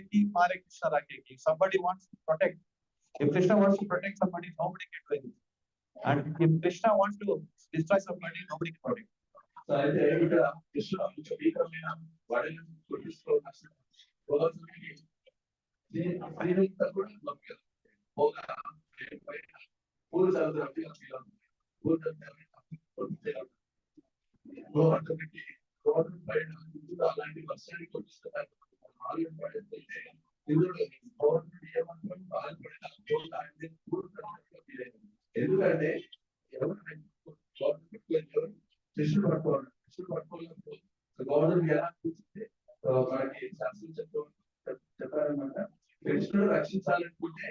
Krishna Rakhe ki. Somebody wants to protect. If Krishna wants to protect somebody, nobody can do anything. And if Krishna wants to destroy somebody, nobody can protect. So అయితే ఇక్కడ కృష్ణ భీకరమైన వాడిని కురిపిస్తున్నారు. పూలు చదువుతారు అలాంటి వర్షానికి కురిపిస్తున్నారు. ఎందుకంటే కృష్ణుడు పట్టుకోవాలి గవర్నమెంట్ ఎలా చూస్తే మనకి శాస్త్రం చెప్పారనమాట. కృష్ణుడు రక్షించాలనుకుంటే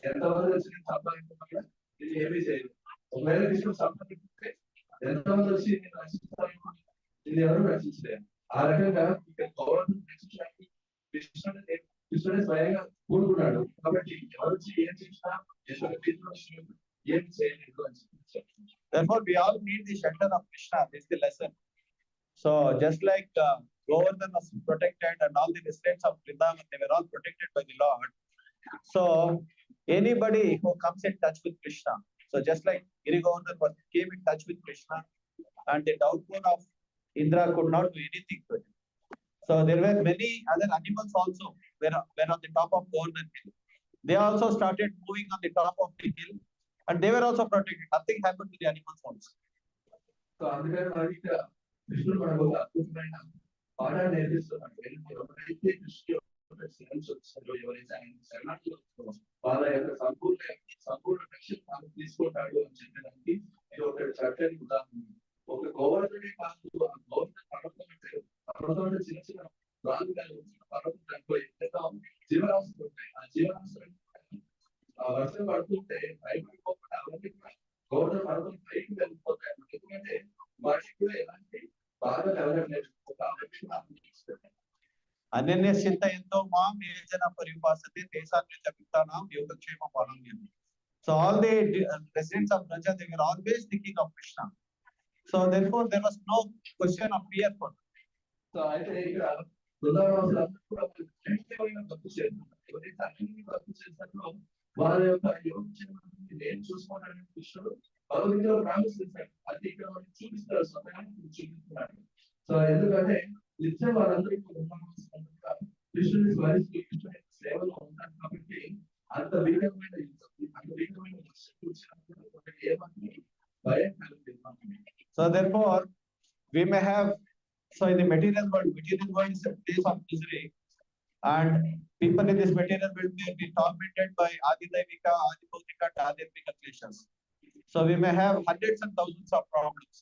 ఎంతమంది వచ్చి నేను సంపాదించుకున్నా ఇది ఏమీ చేయదు. ఒకవేళ కృష్ణుడు సంపాదించుకుంటే ఎంతమంది వచ్చి నేను రక్షించాలనుకుంటే ఇది ఎవరు రక్షించలేరు. ఆ రకంగా ఇక్కడ గవర్నమెంట్ రక్షించడానికి కృష్ణుడే స్వయంగా కూడుకున్నాడు. కాబట్టి ఎవరు వచ్చి ఏం చేసినా ఏం చేయలేదు అని చెప్పి. Therefore, we all need the shelter of Krishna. This is the lesson. So, just like Govardhan was protected and all the residents of Vrindavan, they were all protected by the Lord. So, anybody who comes in touch with Krishna, so just like Giri Govardhan came in touch with Krishna, and the downpour of Indra could not do anything to him. So, there were many other animals also were on the top of Govardhan hill. They also started moving on the top of the hill. And they were also protected. Nothing happened to the animals also. So అందుకని మనకి కృష్ణుడు మనకు ఒక అద్భుతమైన పాఠాన్ని నేర్పిస్తున్నాడు. ఎవరైతే కృష్ణుడు ఎవరైతే ఆయన శరణార్థులు వాళ్ళ యొక్క సంపూర్ణ రక్షణ తీసుకుంటాడు అని చెప్పడానికి ఇది ఒక చక్కని ఉదాహరణ. ఒక గోవర్ధనే కాదు, ఆ గోవర్ధన పర్వతం చిన్న చిన్న రాజుగారు పర్వతం దాంట్లో ఎన్నో జీవరాశులు ఉంటాయి. ఆ జీవరాశులు ఆ వర్షం పడుతుంటే భయపడిపోకుండా అవన్నీ కూడా గవర్నర్ పర్వతం పైకి వెళ్ళిపోతాయి. ఎందుకంటే వాటికి కూడా ఎలాంటి బాధ కలగలేదు. అనన్య చింత ఎంతో మాం ఏ జన పరిపాసతే దేశాన్ని పితానాం యోగక్షేమ పాలన. So So all the residents of Braja, they were always thinking of Krishna. So therefore there was no question of fear for them. So అయితే ఇక్కడ బృందావనంలో కూడా ఎవరైనా తప్పు చేస్తున్నారు, ఎవరైతే అన్ని తప్పు చేస్తారో వారి యొక్క యోగ్యమైన నేను చూసుకోవాలని కృష్ణుడు భగవద్గీతలో ప్రామిస్ చేశాడు. అది ఇక్కడ మనకి చూపిస్తారు, సమయానికి చూపిస్తున్నాడు. సో ఎందుకంటే నిత్యం వాళ్ళందరికీ కృష్ణుడి స్మరిస్తూ కృష్ణుడి సేవలో ఉంటారు కాబట్టి అంత వేగమైన ఏమని భయం కలుగుతుంది. So therefore we may have, so in the material world is a place of misery, and people in this material world may be tormented by Adidevika, Adibhautika, Adhyatmika kleshas. So we may have hundreds and thousands of problems,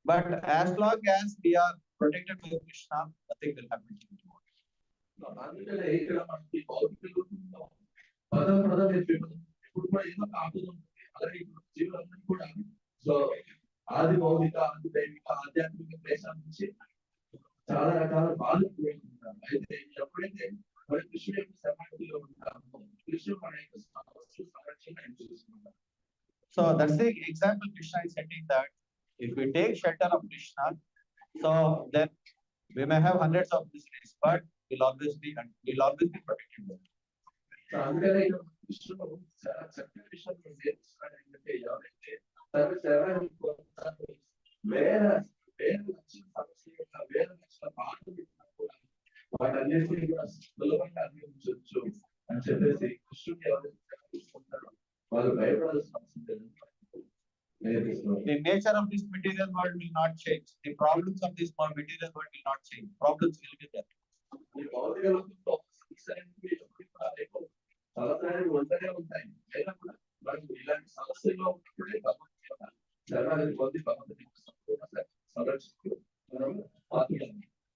but as long as we are protected by Krishna, nothing will happen to you. అందుకనే ఇక్కడ మనకి భౌతిక పదం ఇప్పుడు కూడా ఏదో కాపుతుంది. అలాగే ఇప్పుడు జీవులందరూ కూడా సో ఆది భౌతిక, ఆది దైవిక, ఆధ్యాత్మిక క్లేశాల నుంచి చాలా రకాల బాధలు ఉంటారు. అయితే ఎప్పుడైతే మన కృష్ణుడి యొక్క సమాధిలో ఉంటామో కృష్ణుడు మన యొక్క సంరక్షణ చూసుకుంటాం. So that's the example Krishna is setting, that if we take shelter of Krishna, so then we may have hundreds of miseries, but we'll always be protected. So అందుకనే ఇక్కడ కృష్ణుడు చాలా చక్కటి విషయం నేర్పిస్తున్నాడు. ఏంటంటే ఎవరైతే తన సేవని వేల లక్షల సమస్యలు, వేల లక్షల బాధలు కూడా వాటన్నిటిని కూడా సులభంగా అనుభవించవచ్చు అని చెప్పేసి కృష్ణుడు ఎవరైతే తీసుకుంటారో వాళ్ళు భయపడాల్సిన అవసరం లేదు. The nature of this material world will not change. The problems of this material world will not change. Problems will be there. ఈ భౌతిక లోకంలో సమస్యలు ఉంటూనే ఉంటాయి. అయినా కూడా మనం ఇలాంటి సమస్యల్లో ఉన్నప్పుడే శరణాగతి పొంది సంరక్షిస్తూ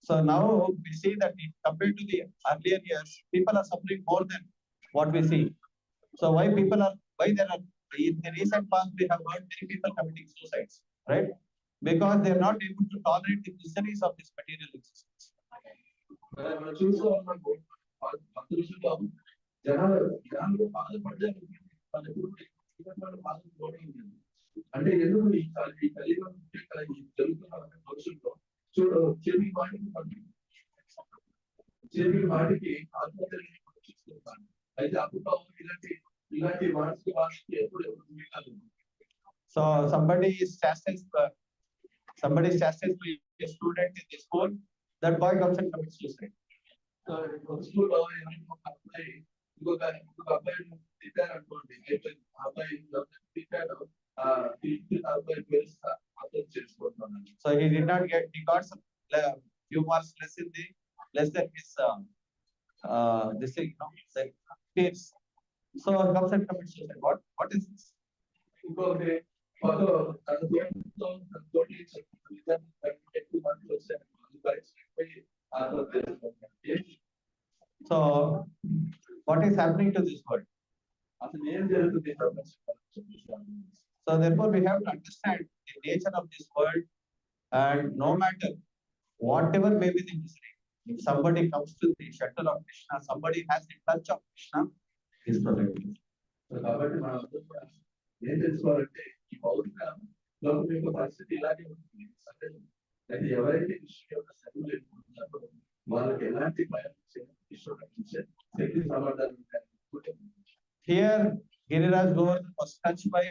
So now we see that compared to the earlier years, people are suffering more than what we see. So why there are, in the recent past we have heard many people committing suicides, right? Because they are not able to tolerate the miseries of this material existence. మనం చూసుకోవాలి భక్తులు జనాలు బాధపడ్డారు. అంటే ఎందుకు ఈ కలియుగం జరుగుతున్న భవిష్యత్తులో చూడు చెవి వాటికి ఆత్మహత్యలు చూస్తున్నాను. అయితే అప్పుడు ఇలాంటి మానసిక భాషకి ఎప్పుడు మిగతాదు. So somebody is chastised by a student in the school, that boy comes and commits suicide. స్కూల్లో అబ్బాయి ఇంకొక అబ్బాయి తిట్టారు అనుకోండి, అయితే అబ్బాయి తిట్టాడు, అబ్బాయి పేరు అర్థం చేసుకుంటున్నాను. So he got some few marks less than his this thing, like peers. So he comes and commits suicide. What is this? ఇంకొకటి ఎక్కువ మార్కులు వచ్చాయి, so what is happening to this world? అసలు ఏం జరుగుతుంది? So therefore we have to understand the nature of this world, and no matter whatever may be the misery, if somebody comes to the shelter of Krishna, somebody has the touch of Krishna, he is protected. కాబట్టి మనం అందరూ కూడా ఏం తెలుసుకోవాలంటే ఈ భౌతిక లోకం యొక్క పరిస్థితి ఇలాగే ఉంటుంది. అయితే ఎవరైతే కృష్ణుడి యొక్క సన్నిధిలో ఉంటారో వాళ్ళకి ఎలాంటి భయం శక్తి సామర్థ్యాలు ఉంటాయి. Here Giriraj Govardhan was touched by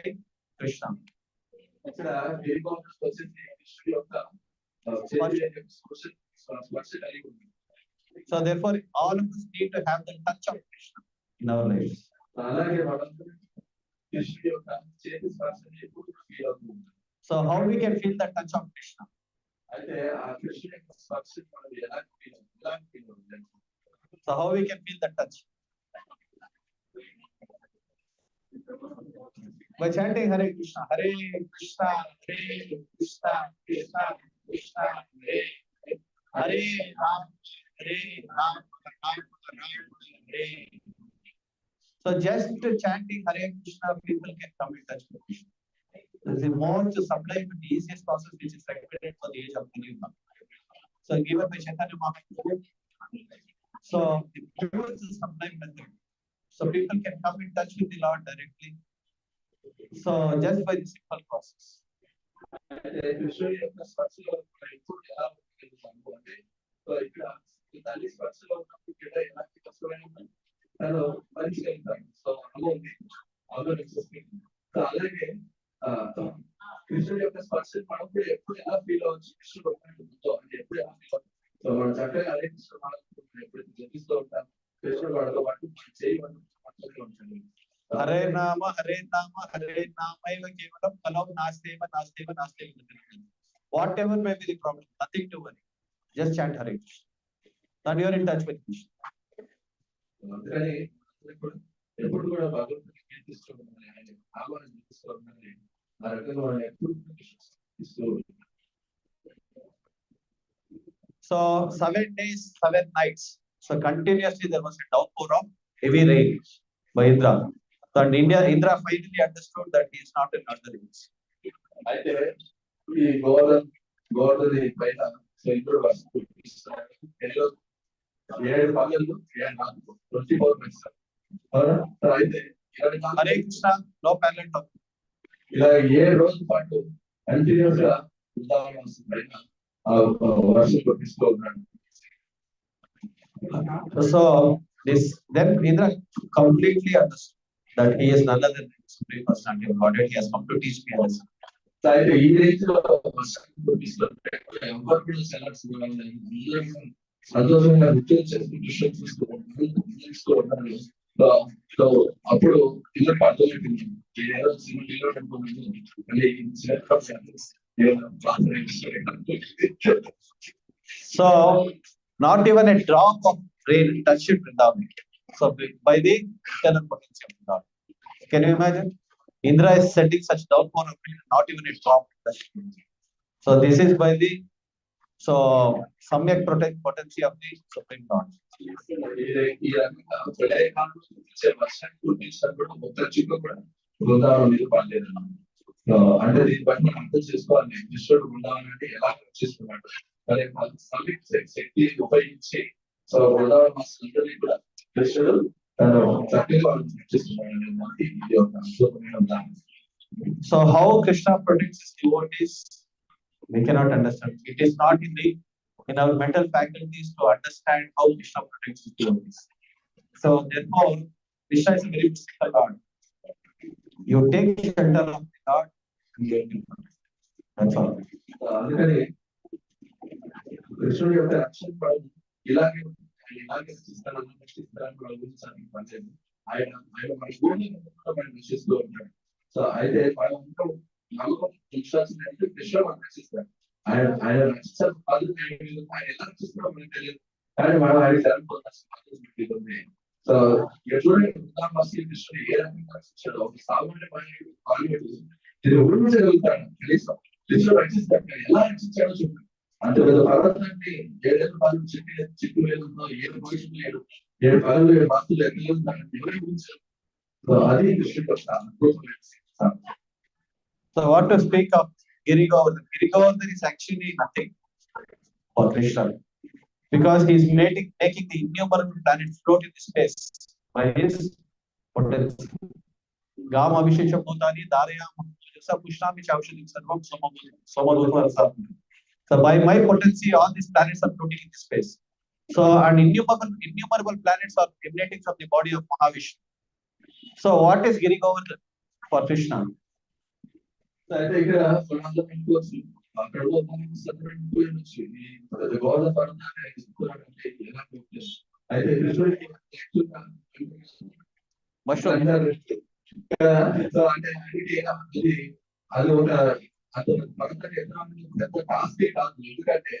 Krishna. ఇక్కడ గిరిగోవర్ధన్ వచ్చేసి కృష్ణుడి యొక్క స్పర్శ కలిగి ఉంది. So therefore all of us need to have the touch of Krishna in our lives. అలాగే వాళ్ళందరూ కృష్ణుడి యొక్క చేతి స్పర్శని ఎప్పుడు ఫీల్ అవుతుంది. So how we can feel the touch of Krishna? అయితే ఆ కృష్ణుడి యొక్క స్పర్శని మనం ఎలా ఫీల్ అవుతుంది? So how we can feel the touch? By chanting Hare Krishna, Hare Krishna, Hare Krishna, Krishna Krishna, Hare Ram, Hare Ram, Ram Ram, Hare. So just chanting Hare Krishna, people can come in touch with Krishna. This is the most sublime and easiest process which is recommended for the age of Kaliyuga. So given by Chaitanya Mahaprabhu, so the most sublime method. So people can come in touch with the Lord directly. So just by the simple process. అయితే కృష్ణుడి యొక్క స్పర్శలో ఎప్పుడు ఎలా ఉంటుంది అంటే so ఇక్కడ ఈ తల్లి స్పర్శలో ఉన్నప్పుడు ఇక్కడ ఎలాంటి కష్టమైన తను మనిషి వెళ్తాడు. సో అలాగే సో అలాగే కృష్ణుడి యొక్క స్పర్శ మనం కూడా ఎప్పుడు ఎలా ఫీల్ అవ్వచ్చు, కృష్ణుడు ఉన్నట్టు అంటే ఎప్పుడు ఎలా ఫీల్ అవ్వచ్చు. సో మనం చక్కగా అదే కృష్ణుడు మనం ఎప్పుడు జపిస్తూ ఉంటాం, కృష్ణుడు వాడితో పాటు చేయమని ఉంటాడు. హరే నామ హరే నామ హరే నామైవ కేవలం కలౌ నాస్తేవ నాస్తేవ నాస్తేవ. Whatever may be the problem, nothing to worry. Just chant Hare Krishna. And you are in touch with Krishna. అందుకని ఎప్పుడు కూడా భగవంతుని కీర్తిస్తూ ఉండాలి, ఆయన భావాన్ని చూపిస్తూ ఉండాలి. ఆ రకంగా మనం ఎప్పుడు ఇస్తూ ఉండాలి. So 7 days, 7 nights. So continuously there was a downpour of heavy rain by Indra. So and Indra finally understood that he is not an ordinary. అయితే ఈ గోవర్ధని పైన ఇంద్రుడు వస్తూ 7 పగళ్ళు 7 రాత్రులు 24 months. అయితే 24 Hare Krishna, no parallel talk. ఇలా 7 రోజుల పాటు కంటిన్యూస్ గా బృందావనం పైన వర్షం కురిపిస్తూ ఉన్నాడు. So this then Indra completely understood that he is none other than the Supreme Personality of Godhead. He has come to teach me a lesson. అయితే ఈ రేంజ్లో వర్షం కురిపిస్తుంటే ఎవరు కూడా సెలెక్ట్ సంతోషంగా నృత్యం చేస్తూ దృశ్యం చూస్తూ ఉంటారు. సో అప్పుడు ఇద్దరు అర్థమైపోయింది, ఏదో సినిమాలో So not even a drop of rain touched Vrindavan. So by the internal potency of God. Can you imagine? Indra is setting such downpour of rain, not even a drop touched Vrindavan. So this is by the samyak potency of the Supreme Lord. ఈ రకంగా ప్రళయకాలంలో కురిసే వర్షాన్ని కురిపించినప్పుడు మొత్తం చిక్కు కూడా బృందావనం మీద పడలేదు. అంటే దీన్ని బట్టి మనం అర్థం చేసుకోవాలి, కృష్ణుడు బృందావనాన్ని ఎలా రక్షిస్తున్నాడు, మరి శక్తి ఉపయోగించి సో బృందావనం అందరినీ కూడా కృష్ణుడు తను చక్కగా రక్షిస్తున్నాడు. ఇది ఒక అద్భుతమైన ఉదాహరణ. So how Krishna protects his devotees, we cannot understand. It is not in our mental faculties to understand how Krishna protects his devotees. So therefore, Krishna is a very mystical God. You take shelter of the God, you will be protected. That's all. అందుకని కృష్ణుడి యొక్క రక్షణ ఇలాగే రక్షిస్తారని పనిచేయండి. ఆయన మన భూమిని మనం రక్షిస్తూ ఉంటాడు. సో అయితే మనం నమ్మకం విశ్వాసం అంటే కృష్ణ మనం రక్షిస్తాడు. ఆయన రక్షించాలి, ఆయన ఎలా రక్షిస్తాడో మనకు తెలియదు, కానీ మనం ఆయన సరిపోతుంది. సో చూడండి, కృష్ణుడు ఏ రకంగా రక్షించాడు. ఒక సామాన్య ఇది ఊహించగలుగుతాడు, కనీసం కృష్ణుడు రక్షిస్తాడు, ఎలా రక్షించాడో చూడండి. అంత పెద్ద పర్వతాన్ని 7 పాలు చిక్కు లేదుందో, 7 మనుషులు లేడు, 7 పగలు 7 భక్తులు ఎక్కడ ఎవరు ఊహించారు. సో అది కృష్ణుడు అద్భుతమైన. So what to speak of Giri Govardhan? Giri Govardhan is actually nothing for Krishna, because he is making the innumerable planets float in space by his potency. Gam Abhishekam Bhutani Darayam Sab Pushnami Chaushadam Sarvam Somadhutva Rasam. So by my potency, all these planets are floating in space. So and innumerable planets are emanating from the body of Mahavishnu. So what is Giri Govardhan for Krishna? అయితే ఇక్కడ అక్కడ గోవర్ధన పర్వతాన్ని ఎలా అయితే కృష్ణుడికి అది ఒక పెద్ద టాస్క్ కాదు. ఎందుకంటే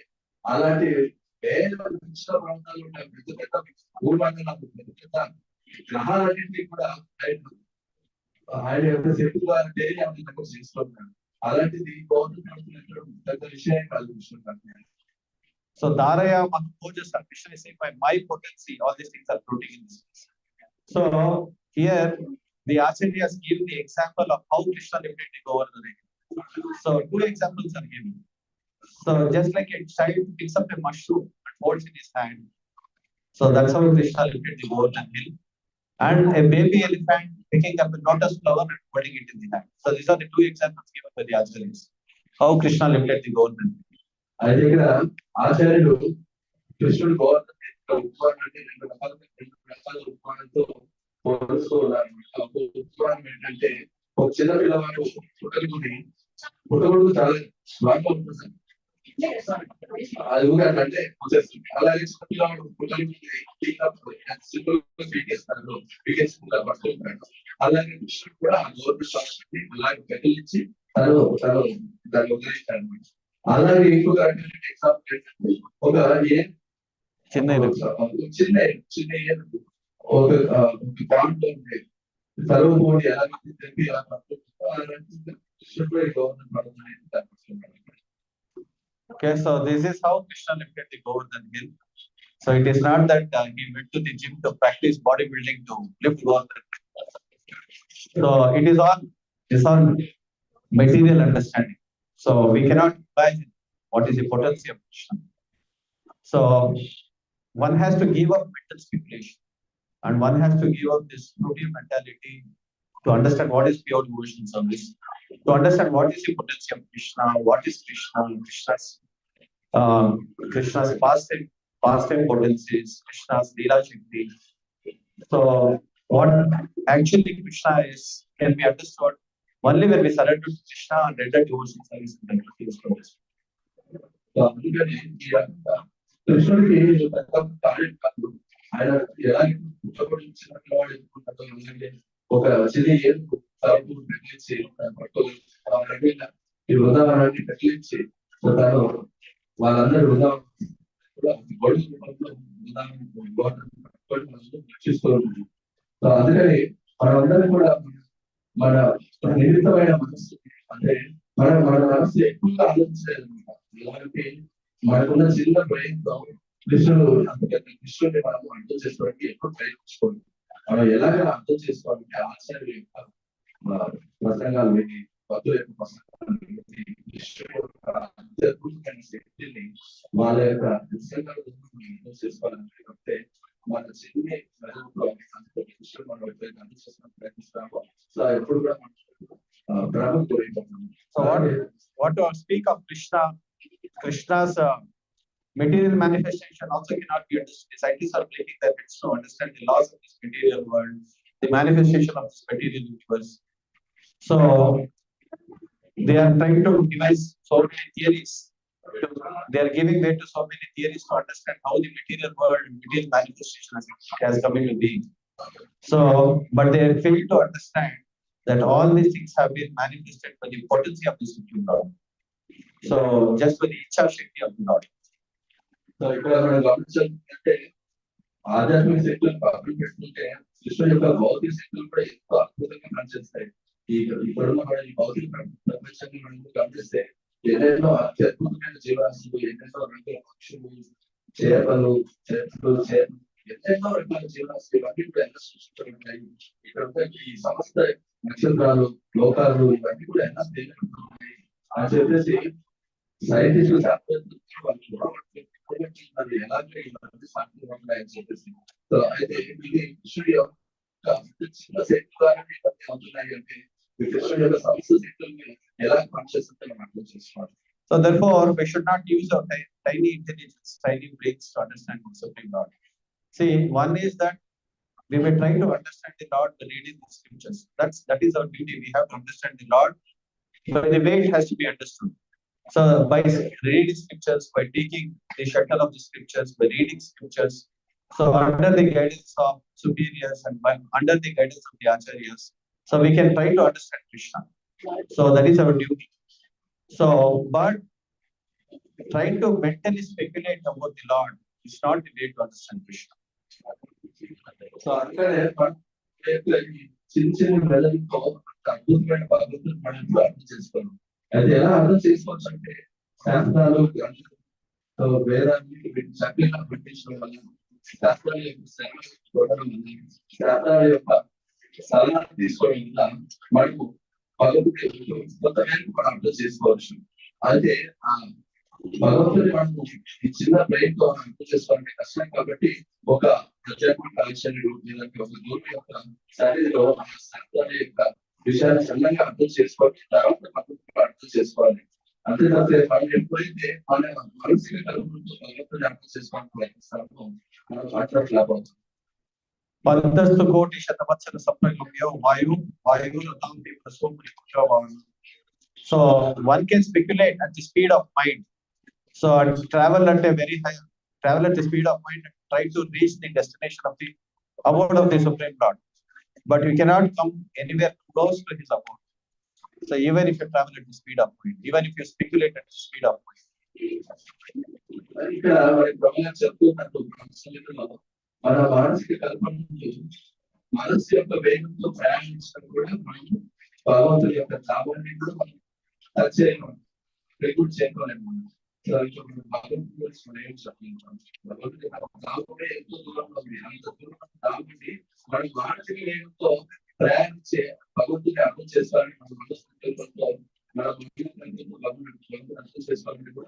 అలాంటి వేల కృష్ణ ప్రాంతాలు ఉంటాయి, పెద్ద పెద్ద భూభాగాలు, పెద్ద పెద్ద గ్రహాలన్నింటినీ కూడా ఆయన యొక్క శక్తులు చేస్తున్నాడు. అలాంటిది పెద్ద విషయం కాదు కృష్ణుడు. So Daraya Mahamojas and Krishna is saying, by my potency, all these things are floating in this space. So here the Acharya has given the example of how Krishna lifted the Govardhan. So 2 examples are given. So just like a child picks up a mushroom and holds in his hand, so that's how Krishna lifted the Govardhan hill. And a baby elephant picking up a lotus flower and putting it in the hand. So these are the two examples given by the Acharyas. How Krishna lifted the government. అయితే ఇక్కడ ఆచార్యుడు కృష్ణుడు government ఉపమానం అంటే రెండు రకాల ఉపమానంతో పోలుస్తున్నారు. ఉపమానం ఏంటంటే ఒక చిన్న పిల్లవాడు పుట్టగొడుగు చాలా స్ట్రాంగ్ ఉంటుంది, అది కూడా అంటే వచ్చేస్తుంది. అలాగే చిన్న పిల్లవాడు పడుతుంటాడు. అలాగే కృష్ణుడు కూడా ఆ గవర్నమెంట్ అలాగే పెద్దలించి తను దాన్ని వదిలేస్తాడు అనమాట. అలాగే ఇంకొక ఎగ్జాంపుల్ ఏంటంటే ఒక చిన్న చిన్న ఒక పాయింట్ ఉంది, తరువు మోడీ ఎలాగైతే చెప్పి ఎలా Okay, so this is how Krishna lifted the Govardhan hill. So it is not that he went to the gym to practice bodybuilding to lift Govardhan. So it is on material understanding. So we cannot imagine what is the potency of Krishna. So one has to give up mental speculation, and one has to give up this studium mentality to understand what is pure devotion service, to understand what is the potency of Krishna, what is Krishna, Krishna's pastime potencies, Krishna's Leela Shakti. So what actually Krishna is can be understood only when we surrender to Krishna and render devotion service in the service. So అందుకని కృష్ణుడికి talent కాదు, ఆయన ఎలాంటి పుట్టబడించిన పిల్లవాడు ఒక చిన్న ఏనుగు తలుపు పెట్టించి ఈ వృందావనాన్ని పెట్టించి తను వాళ్ళందరూ రక్షిస్తూ ఉంటుంది. సో అందుకని మనమందరం కూడా మన నిమిత్తమైన మనస్సు అంటే మన మనస్సు ఎక్కువగా ఆలోచించాలన్నమాట. ఇలాంటి మనకున్న చిన్న ప్రయత్నం కృష్ణుడిని మనం అర్థం చేసుకోవడానికి ఎక్కువ ప్రయత్నించుకోండి. మనం ఎలాగైనా అర్థం చేసుకోవాలంటే ఆచార్య యొక్క ప్రసంగాలు విని, భక్తుల యొక్క ప్రసంగాలు విని, కృష్ణుడి యొక్క అత్యద్భుతమైన శక్తిని వాళ్ళ యొక్క ప్రసంగాలు అర్థం చేసుకోవాలంటే మన చిన్న ప్రజల్లో కృష్ణుడు మనం ఎప్పుడైతే అర్థం చేసుకోవడానికి ప్రయత్నిస్తామో సో ఎప్పుడు కూడా బ్రహ్మ కోరిపోతున్నాం. So what to speak of Krishna's material manifestation also cannot be understood. The scientists are breaking their heads to understand the laws of this material world, the manifestation of this material universe. So they are trying to devise so many theories. They are giving way to so many theories to understand how the material world, material manifestation has come into being. So, but they fail to understand that all these things have been manifested by the potency of the Supreme Lord. So, just by the Ichha Shakti of the Lord. So ఇక్కడ మనం గమనించాలంటే ఆధ్యాత్మిక శక్తులు పక్కన పెట్టుకుంటే కృష్ణుడి యొక్క భౌతిక శక్తులు కూడా ఎంతో అద్భుతంగా పనిచేస్తాయి. ఇప్పుడున్న మన ఈ భౌతిక ప్రపంచాన్ని మనం గమనిస్తే ఎన్నెన్నో అత్యద్భుతమైన జీవరాశులు, ఎన్నెన్నో రకాల పక్షులు, చేపలు, చెట్లు, ఎన్నెన్నో రకాల జీవరాశులు ఇవన్నీ కూడా ఎలా సృష్టించబడ్డాయి. ఇక్కడ ఈ సమస్త నక్షత్రాలు, లోకాలు ఇవన్నీ కూడా ఎలా తేలికఉన్నాయి అని చెప్పేసి సైంటిస్టులు అది ఎలాగే ఇవన్నీ సాధ్యమవుతున్నాయని చెప్పేసి. సో అయితే ఇది కృష్ణుడి యొక్క చిన్న శక్తి ద్వారా అవుతున్నాయి అంటే కృష్ణుడి యొక్క సమస్త శక్తుల్ని ఎలా పనిచేస్తుంటే మనం అర్థం చేసుకోవాలి. So therefore, we should not use our tiny intelligence, tiny brains to understand the Supreme Lord. See, one is that we were trying to understand the Lord by reading the scriptures. That is our duty. We have to understand the Lord by the way it has to be understood. So by reading scriptures, by taking the shelter of the scriptures, by reading scriptures, so under the guidance of superiors and under the guidance of the acharyas, so we can try to understand Krishna. So that is our duty. So, but trying to mentally speculate about the Lord is not the way to understand Krishna. So అందుకనే చిన్న చిన్న మెదడుతో అద్భుతమైన భగవంతుని మనం అర్థం చేసుకోవాలి. అయితే ఎలా అర్థం చేసుకోవచ్చు అంటే శాస్త్రాలు, వేదాన్ని చక్కగా పెట్టించడం వల్ల, శాస్త్రాల యొక్క శాస్త్రాల యొక్క సలహా తీసుకోవడం వల్ల మనకు భగవంతుడి కొత్త మనం అర్థం చేసుకోవచ్చు. అయితే భగవంతుడి మనం ఈ చిన్న బ్రెయిన్ తో అర్థం చేసుకోవాలంటే కష్టం కాబట్టి ఒక ప్రత్యేక కలెక్షన్ లేదంటే ఒక గురువు యొక్క సన్నిధిలో ఆ శాస్త్రాల యొక్క విషయాన్ని సన్నగా అర్థం చేసుకోవాలి, తర్వాత భగవంతుడు అర్థం చేసుకోవాలి. అంతే తప్పే మనం ఎప్పుడైతే మన మానసిక కలుగుతుందో భగవంతుని అర్థం చేసుకోవడానికి ప్రయత్నిస్తామో మనం మాత్రం లాభం అవుతుంది. Pandastu koti shatavatsa sapnagyo vayu vayu So one can speculate at the speed of mind. So travel at a very high, travel at the speed of mind and try to reach the destination of the abode of the Supreme Lord. But you cannot come anywhere close to his abode. So even if you travel at the speed of mind, even if you speculate at the speed of mind. ఇక్కడ ప్రభుత్వం చెప్తున్నట్టు మన మానసిక కల్పనలు మనసు యొక్క వేగంతో ప్రయాణించడం కూడా మనం భగవంతుడి యొక్క లాభాన్ని కూడా మనం టచ్ చేయలేము, రిక్రూట్ చేయలేము. భగవంతుడి గురించి మనం ఏం చెప్పలేము. భగవంతుడి లాభమే ఎంతో దూరంలో ఉంది. అంత దూరం లాభండి మనం మానసిక వేగంతో ప్రయాణించే భగవంతుని అర్థం చేసుకోవాలని మన మనస్సుతో మన అర్థం చేసుకోవాలని కూడా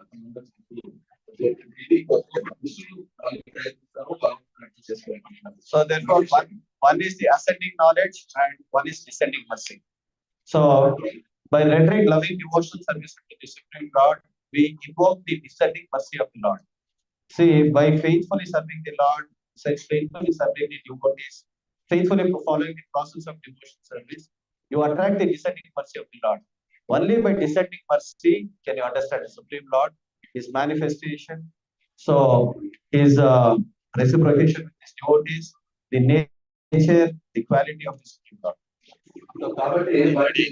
So therefore one is the ascending knowledge and one is descending mercy. So by rendering loving devotional service to the Supreme God, we invoke the descending mercy of the Lord. See, by faithfully serving the Lord, faithfully serving the devotees, faithfully following the process of devotional service, you attract the descending mercy of the Lord. Only by descending mercy can you understand the Supreme Lord, his manifestation, so his reciprocation with his devotees, the nature, the quality of the Supreme Lord. కాబట్టి మనకి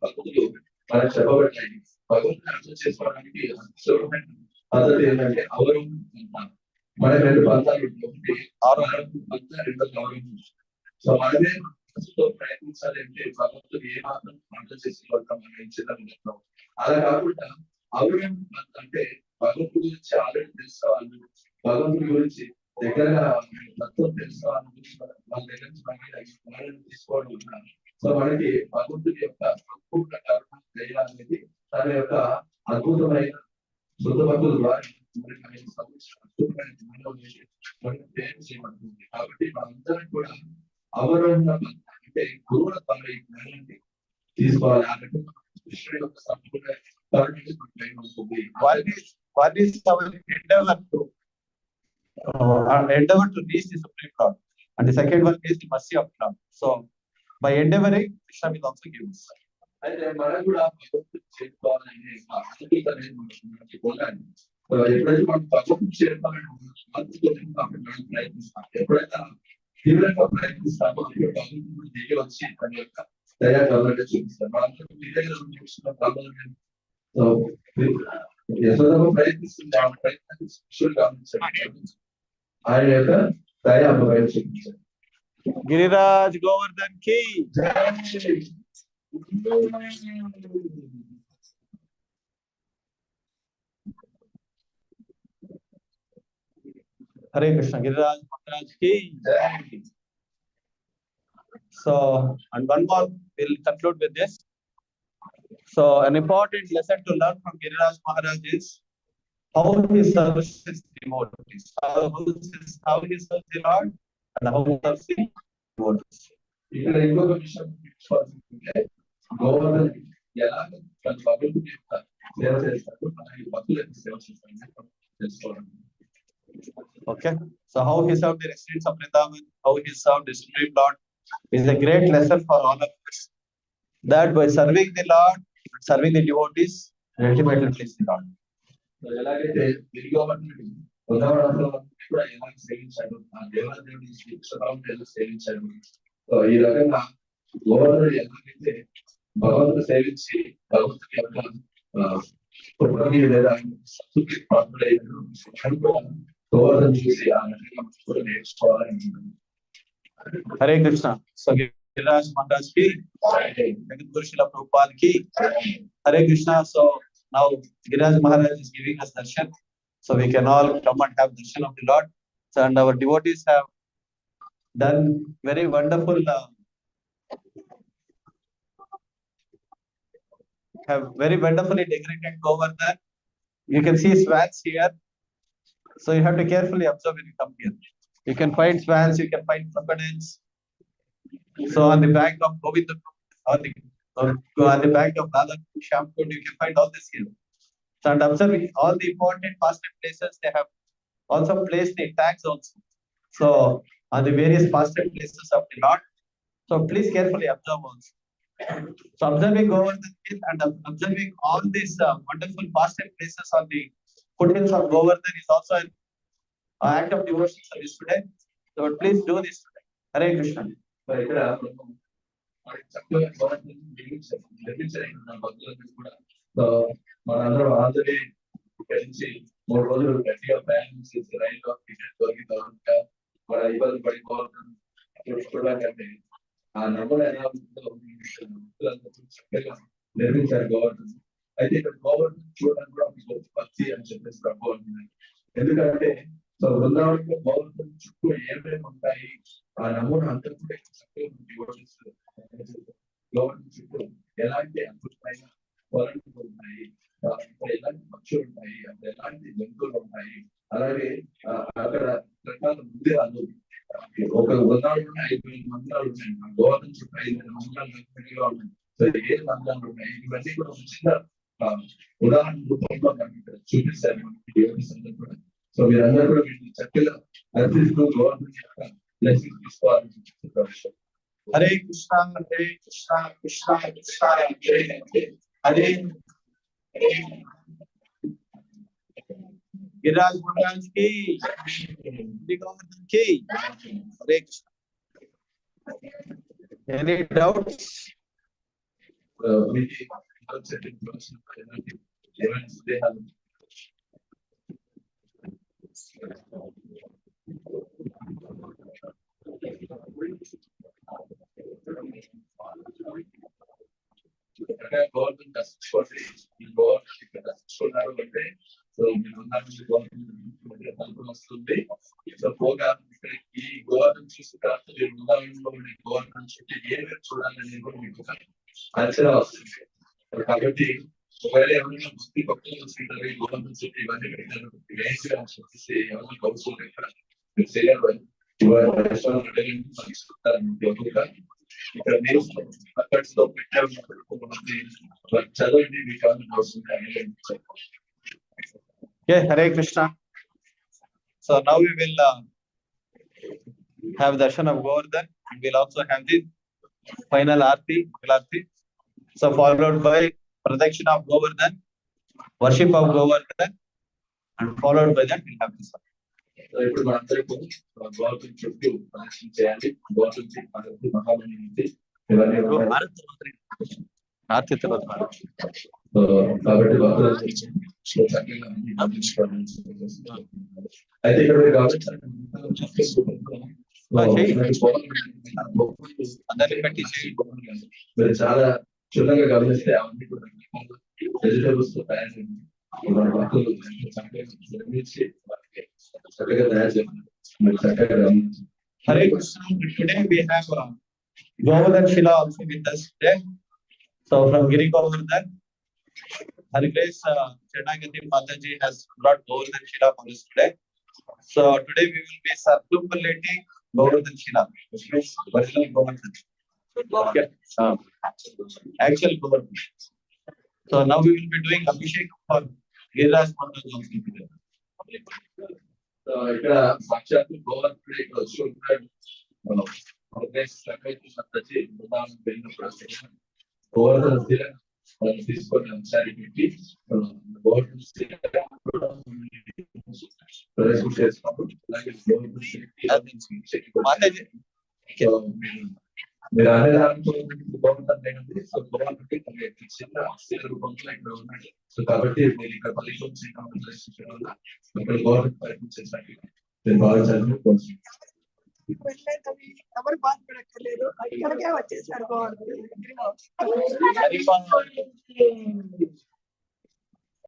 భక్తులు మనకు చెప్పబడ్డాయి. భగవంతుని అర్థం చేసుకోవడానికి సులభమైన పద్ధతి ఏంటంటే అవరోహం అంటారు. మన రెండు పంతాలు ఒకటి ఆరోహం పంత, రెండు గౌరవం. సో మనమే ప్రయత్నించాలి అంటే భగవంతుడు ఏ మాత్రం అర్థం చేసుకోగలుగుతాం మనం చిన్న. అలా కాకుండా అవరోహం పంత అంటే భగవంతుడి గురించి ఆల్రెడీ తెలుసుకోవాలి, భగవంతుడి గురించి దగ్గరగా తత్వం తెలుసుకోవాలి, వాళ్ళ దగ్గర నుంచి తీసుకోవడం ఉన్నారు. సో మనకి భగవంతుడి యొక్క సంపూర్ణ కరుణ దయ అనేది తన యొక్క అద్భుతమైన శుద్ధ భక్తుల ద్వారా మనకి అద్భుతమైన మనకు తయారు చేయబడుతుంది. కాబట్టి మనందరం కూడా అవరోహంగా అంటే గురువుల ద్వారా ఈ జ్ఞానాన్ని తీసుకోవాలి. ఆ రకంగా కృష్ణుడి యొక్క సంపూర్ణ కరుణకి ఉంటుంది. What is our endeavor to reach the Supreme Lord, and the second one is the mercy of God. So by endeavoring, Krishna will also give us. అయితే మనం కూడా భగవంతుడు చేరుకోవాలనే ఆసక్తి అనేది మనకి పోలాలి. ఎప్పుడైతే మనం భగవంతుడు చేరుకోవాలని మనం ప్రయత్నిస్తాం, ఎప్పుడైతే తీవ్రంగా ప్రయత్నిస్తామో అప్పుడు భగవంతుడు దిగి వచ్చి తన యొక్క దయా గౌరవంగా చూపిస్తాం. మనందరూ విధంగా చూపిస్తున్న భగవంతుడు యశోదమ్మ ప్రయత్నిస్తుంది, ఆమె ప్రయత్నాన్ని శిష్యులు గమనించండి, ఆయన యొక్క దయ అమ్మగారు చూపించారు. గిరిరాజ్ గోవర్ధన్ కి Hare Krishna, Giriraj Maharaj ki. So, and one more, we'll conclude with this. So, an important lesson to learn from Giriraj Maharaj is how he serves his devotees, how he serves the Lord, and how he serves the devotees. ఇక్కడ ఇంకొక విషయం నేర్చుకోవాల్సిందంటే గోవర్ధన్ ఎలా తన భగవంతుడి యొక్క సేవ చేస్తాడు, అలాగే భక్తులకు సేవ చేస్తాడు తెలుసుకోవడం. Okay, so how he served the residents of Vrindavan, how he served the Supreme Lord is a great lesson for all of us. That by serving the Lord, serving the devotees, ultimately please the Lord. ఎలాగైతే గిరిగోవర్ధనుడు ఉదాహరణలో కూడా ఎలా సేవించాడు, ఆ దేవాదేవుని శ్రీకృష్ణరావుని ఎలా సేవించాడు. ఈ రకంగా గోవర్ధనుడు ఎలాగైతే భగవంతుడు సేవించి భగవంతుడి యొక్క పుట్టిన లేదా సంతృప్తి ప్రాప్తులైనడు, గోవర్ధన్ చూసి ఆ రకంగా కూడా నేర్చుకోవాలని. Hare Krishna. So Giriraj Maharaj ki, Guru Srila Prabhupada ki. Hare Krishna. So now Giriraj Maharaj is giving us darshan, so we can all come and have darshan of the Lord. So and our devotees have done very wonderful, have very wonderfully decorated Govardhan You can see swans here. So you have to carefully observe when you come here. You can find swans, you can find crocodiles. So on the bank of Govinda, on the bank of Radha Shamkund, you can find all this here. So and observing all the important pastime places, they have also placed the tags also. So on the various pastime places of the Lord. So please carefully observe also. So observing Govardhan Hill and observing all these wonderful pastime places on the foothills of Govardhan is also an act of devotion service today. So please do this today. Hare Krishna. ఇక్కడ చక్కగా government నిర్మించారు భక్తులకు కూడా. మనందరం already కలిసి 3 రోజులు గట్టిగా ప్రయాణం చేసి రైల్లో టికెట్ దొరికితే మన ఇబ్బంది పడిపోవాలి చూడకంటే ఆ నమ్మకం ఎలా ఉంటుందో చక్కగా నిర్మించారు గవర్నమెంట్. అయితే ఇక్కడ గవర్నమెంట్ చూడడానికి కూడా భక్తి అని చెప్పేసి ప్రభు అంటున్నారు. ఎందుకంటే సో బృందావనంలో గవర్నమెంట్ చుట్టూ ఏమేమి ఉంటాయి ఆ నమూనా అంతా కూడా చక్కగా గవర్నమెంట్ చుట్టూ ఎలాంటి అద్భుతమైన వరణులు ఉన్నాయి, ఎలాంటి పక్షులు ఉంటాయి, అక్కడ ఎలాంటి జంతువులు ఉంటాయి, అలాగే అక్కడ రకాల మందిరాలు ఒక బృందావనంలో 5,000 మందిరాలు ఉన్నాయి. గవర్నమెంట్ చుట్టూ 5,000 మందిరాలు ఉన్నాయి. సో ఏ మందిరాలు ఉన్నాయి ఇవన్నీ కూడా చిన్న ఉదాహరణ రూపంలో ఇక్కడ చూపిస్తారు మనకి దేవత కూడా. సో మీరందరూ కూడా వీటిని చక్కగా అర్థిస్తూ గవర్నమెంట్ యొక్క బ్లెస్సింగ్ తీసుకోవాలని. హరే కృష్ణ హరే కృష్ణ కృష్ణ కృష్ణ హరే గిరిరాజ్ మహారాజ్ కి గోవర్ధన్ కి Hare Krishna. Any doubts? Government దర్శించుకోండి. ఈ గవర్నమెంట్ ఇక్కడ దర్శించుకున్నారు అంటే సో మీరు గవర్నమెంట్ వస్తుంది. సో పోగా ఇక్కడ ఈ గవర్నమెంట్ చూసిన తర్వాత మీరు గవర్నమెంట్ చుట్టూ ఏమేమి చూడాలని కూడా మీకు అంచనా వస్తుంది. కాబట్టి ఒకవేళ ఎవరైనా భక్తి భక్తులు వస్తుంటారు ఈ గవర్నమెంట్ చుట్టూ ఇవన్నీ పెట్టారు వేసి అని చెప్పేసి ఎవరైనా కౌన్సిల్ ఇక్కడ మీరు చేయాలి. ఇక్కడ మీరు అక్కడితో పెట్టారు చదవండి మీకు అవసరం. Hare Krishna. So now we will have darshan of Govardhan. We will also have the final aarti, so followed by pradakshina of Govardhan, worship of Govardhan, and followed by that we'll have this one. ఇప్పుడు మనందరూ government చుట్టూ ప్రదక్షిణ చేయాలి. Government మహామణి ఉంది ఇవన్నీ కాబట్టి అయితే ఇక్కడ మీరు చాలా క్షుణ్ణంగా గమనిస్తే అవన్నీ కూడా వెజిటబుల్స్ తో తయారు మన భక్తులు చక్కగా నిర్మించి చక్కగా తయారు చేయాలి. మీరు చక్కగా గమనించి. Hare Krishna. Today we have Govardhan Shila also with us today. So from Giri Govardhan, Hare Krishna, Chernagati Mataji has brought Govardhan Shila for us today. So today we will be circumambulating Govardhan Shila, which means original Govardhan. Okay. Actual Govardhan. So now we will be doing Abhishek for Giriraj Mataji also today. ఇక్కడ సాక్షాత్తు గోవర్ధన్ ఇక్కడ వచ్చి ఉంటాడు. గోవర్ధన్ తీసుకొని ఒకసారి పెట్టి గోవర్ధన్ ప్రదర్శన చేసినప్పుడు అలాగే మీరు అనే దాంట్లో గోవర్ధన్ లేదండి. సో గోవర్ధన్ చిన్న రూపంలో ఇక్కడ ఉన్నాడు. సో కాబట్టి మీరు ఇక్కడ పరిశోధన దర్శించడం వల్ల ఇక్కడ గోవర్ధన్ పరిశీలించడానికి నేను బాగా చదివి ఎవరు బాధపడక్కర్లేదు. ఇక్కడికే వచ్చేసారు.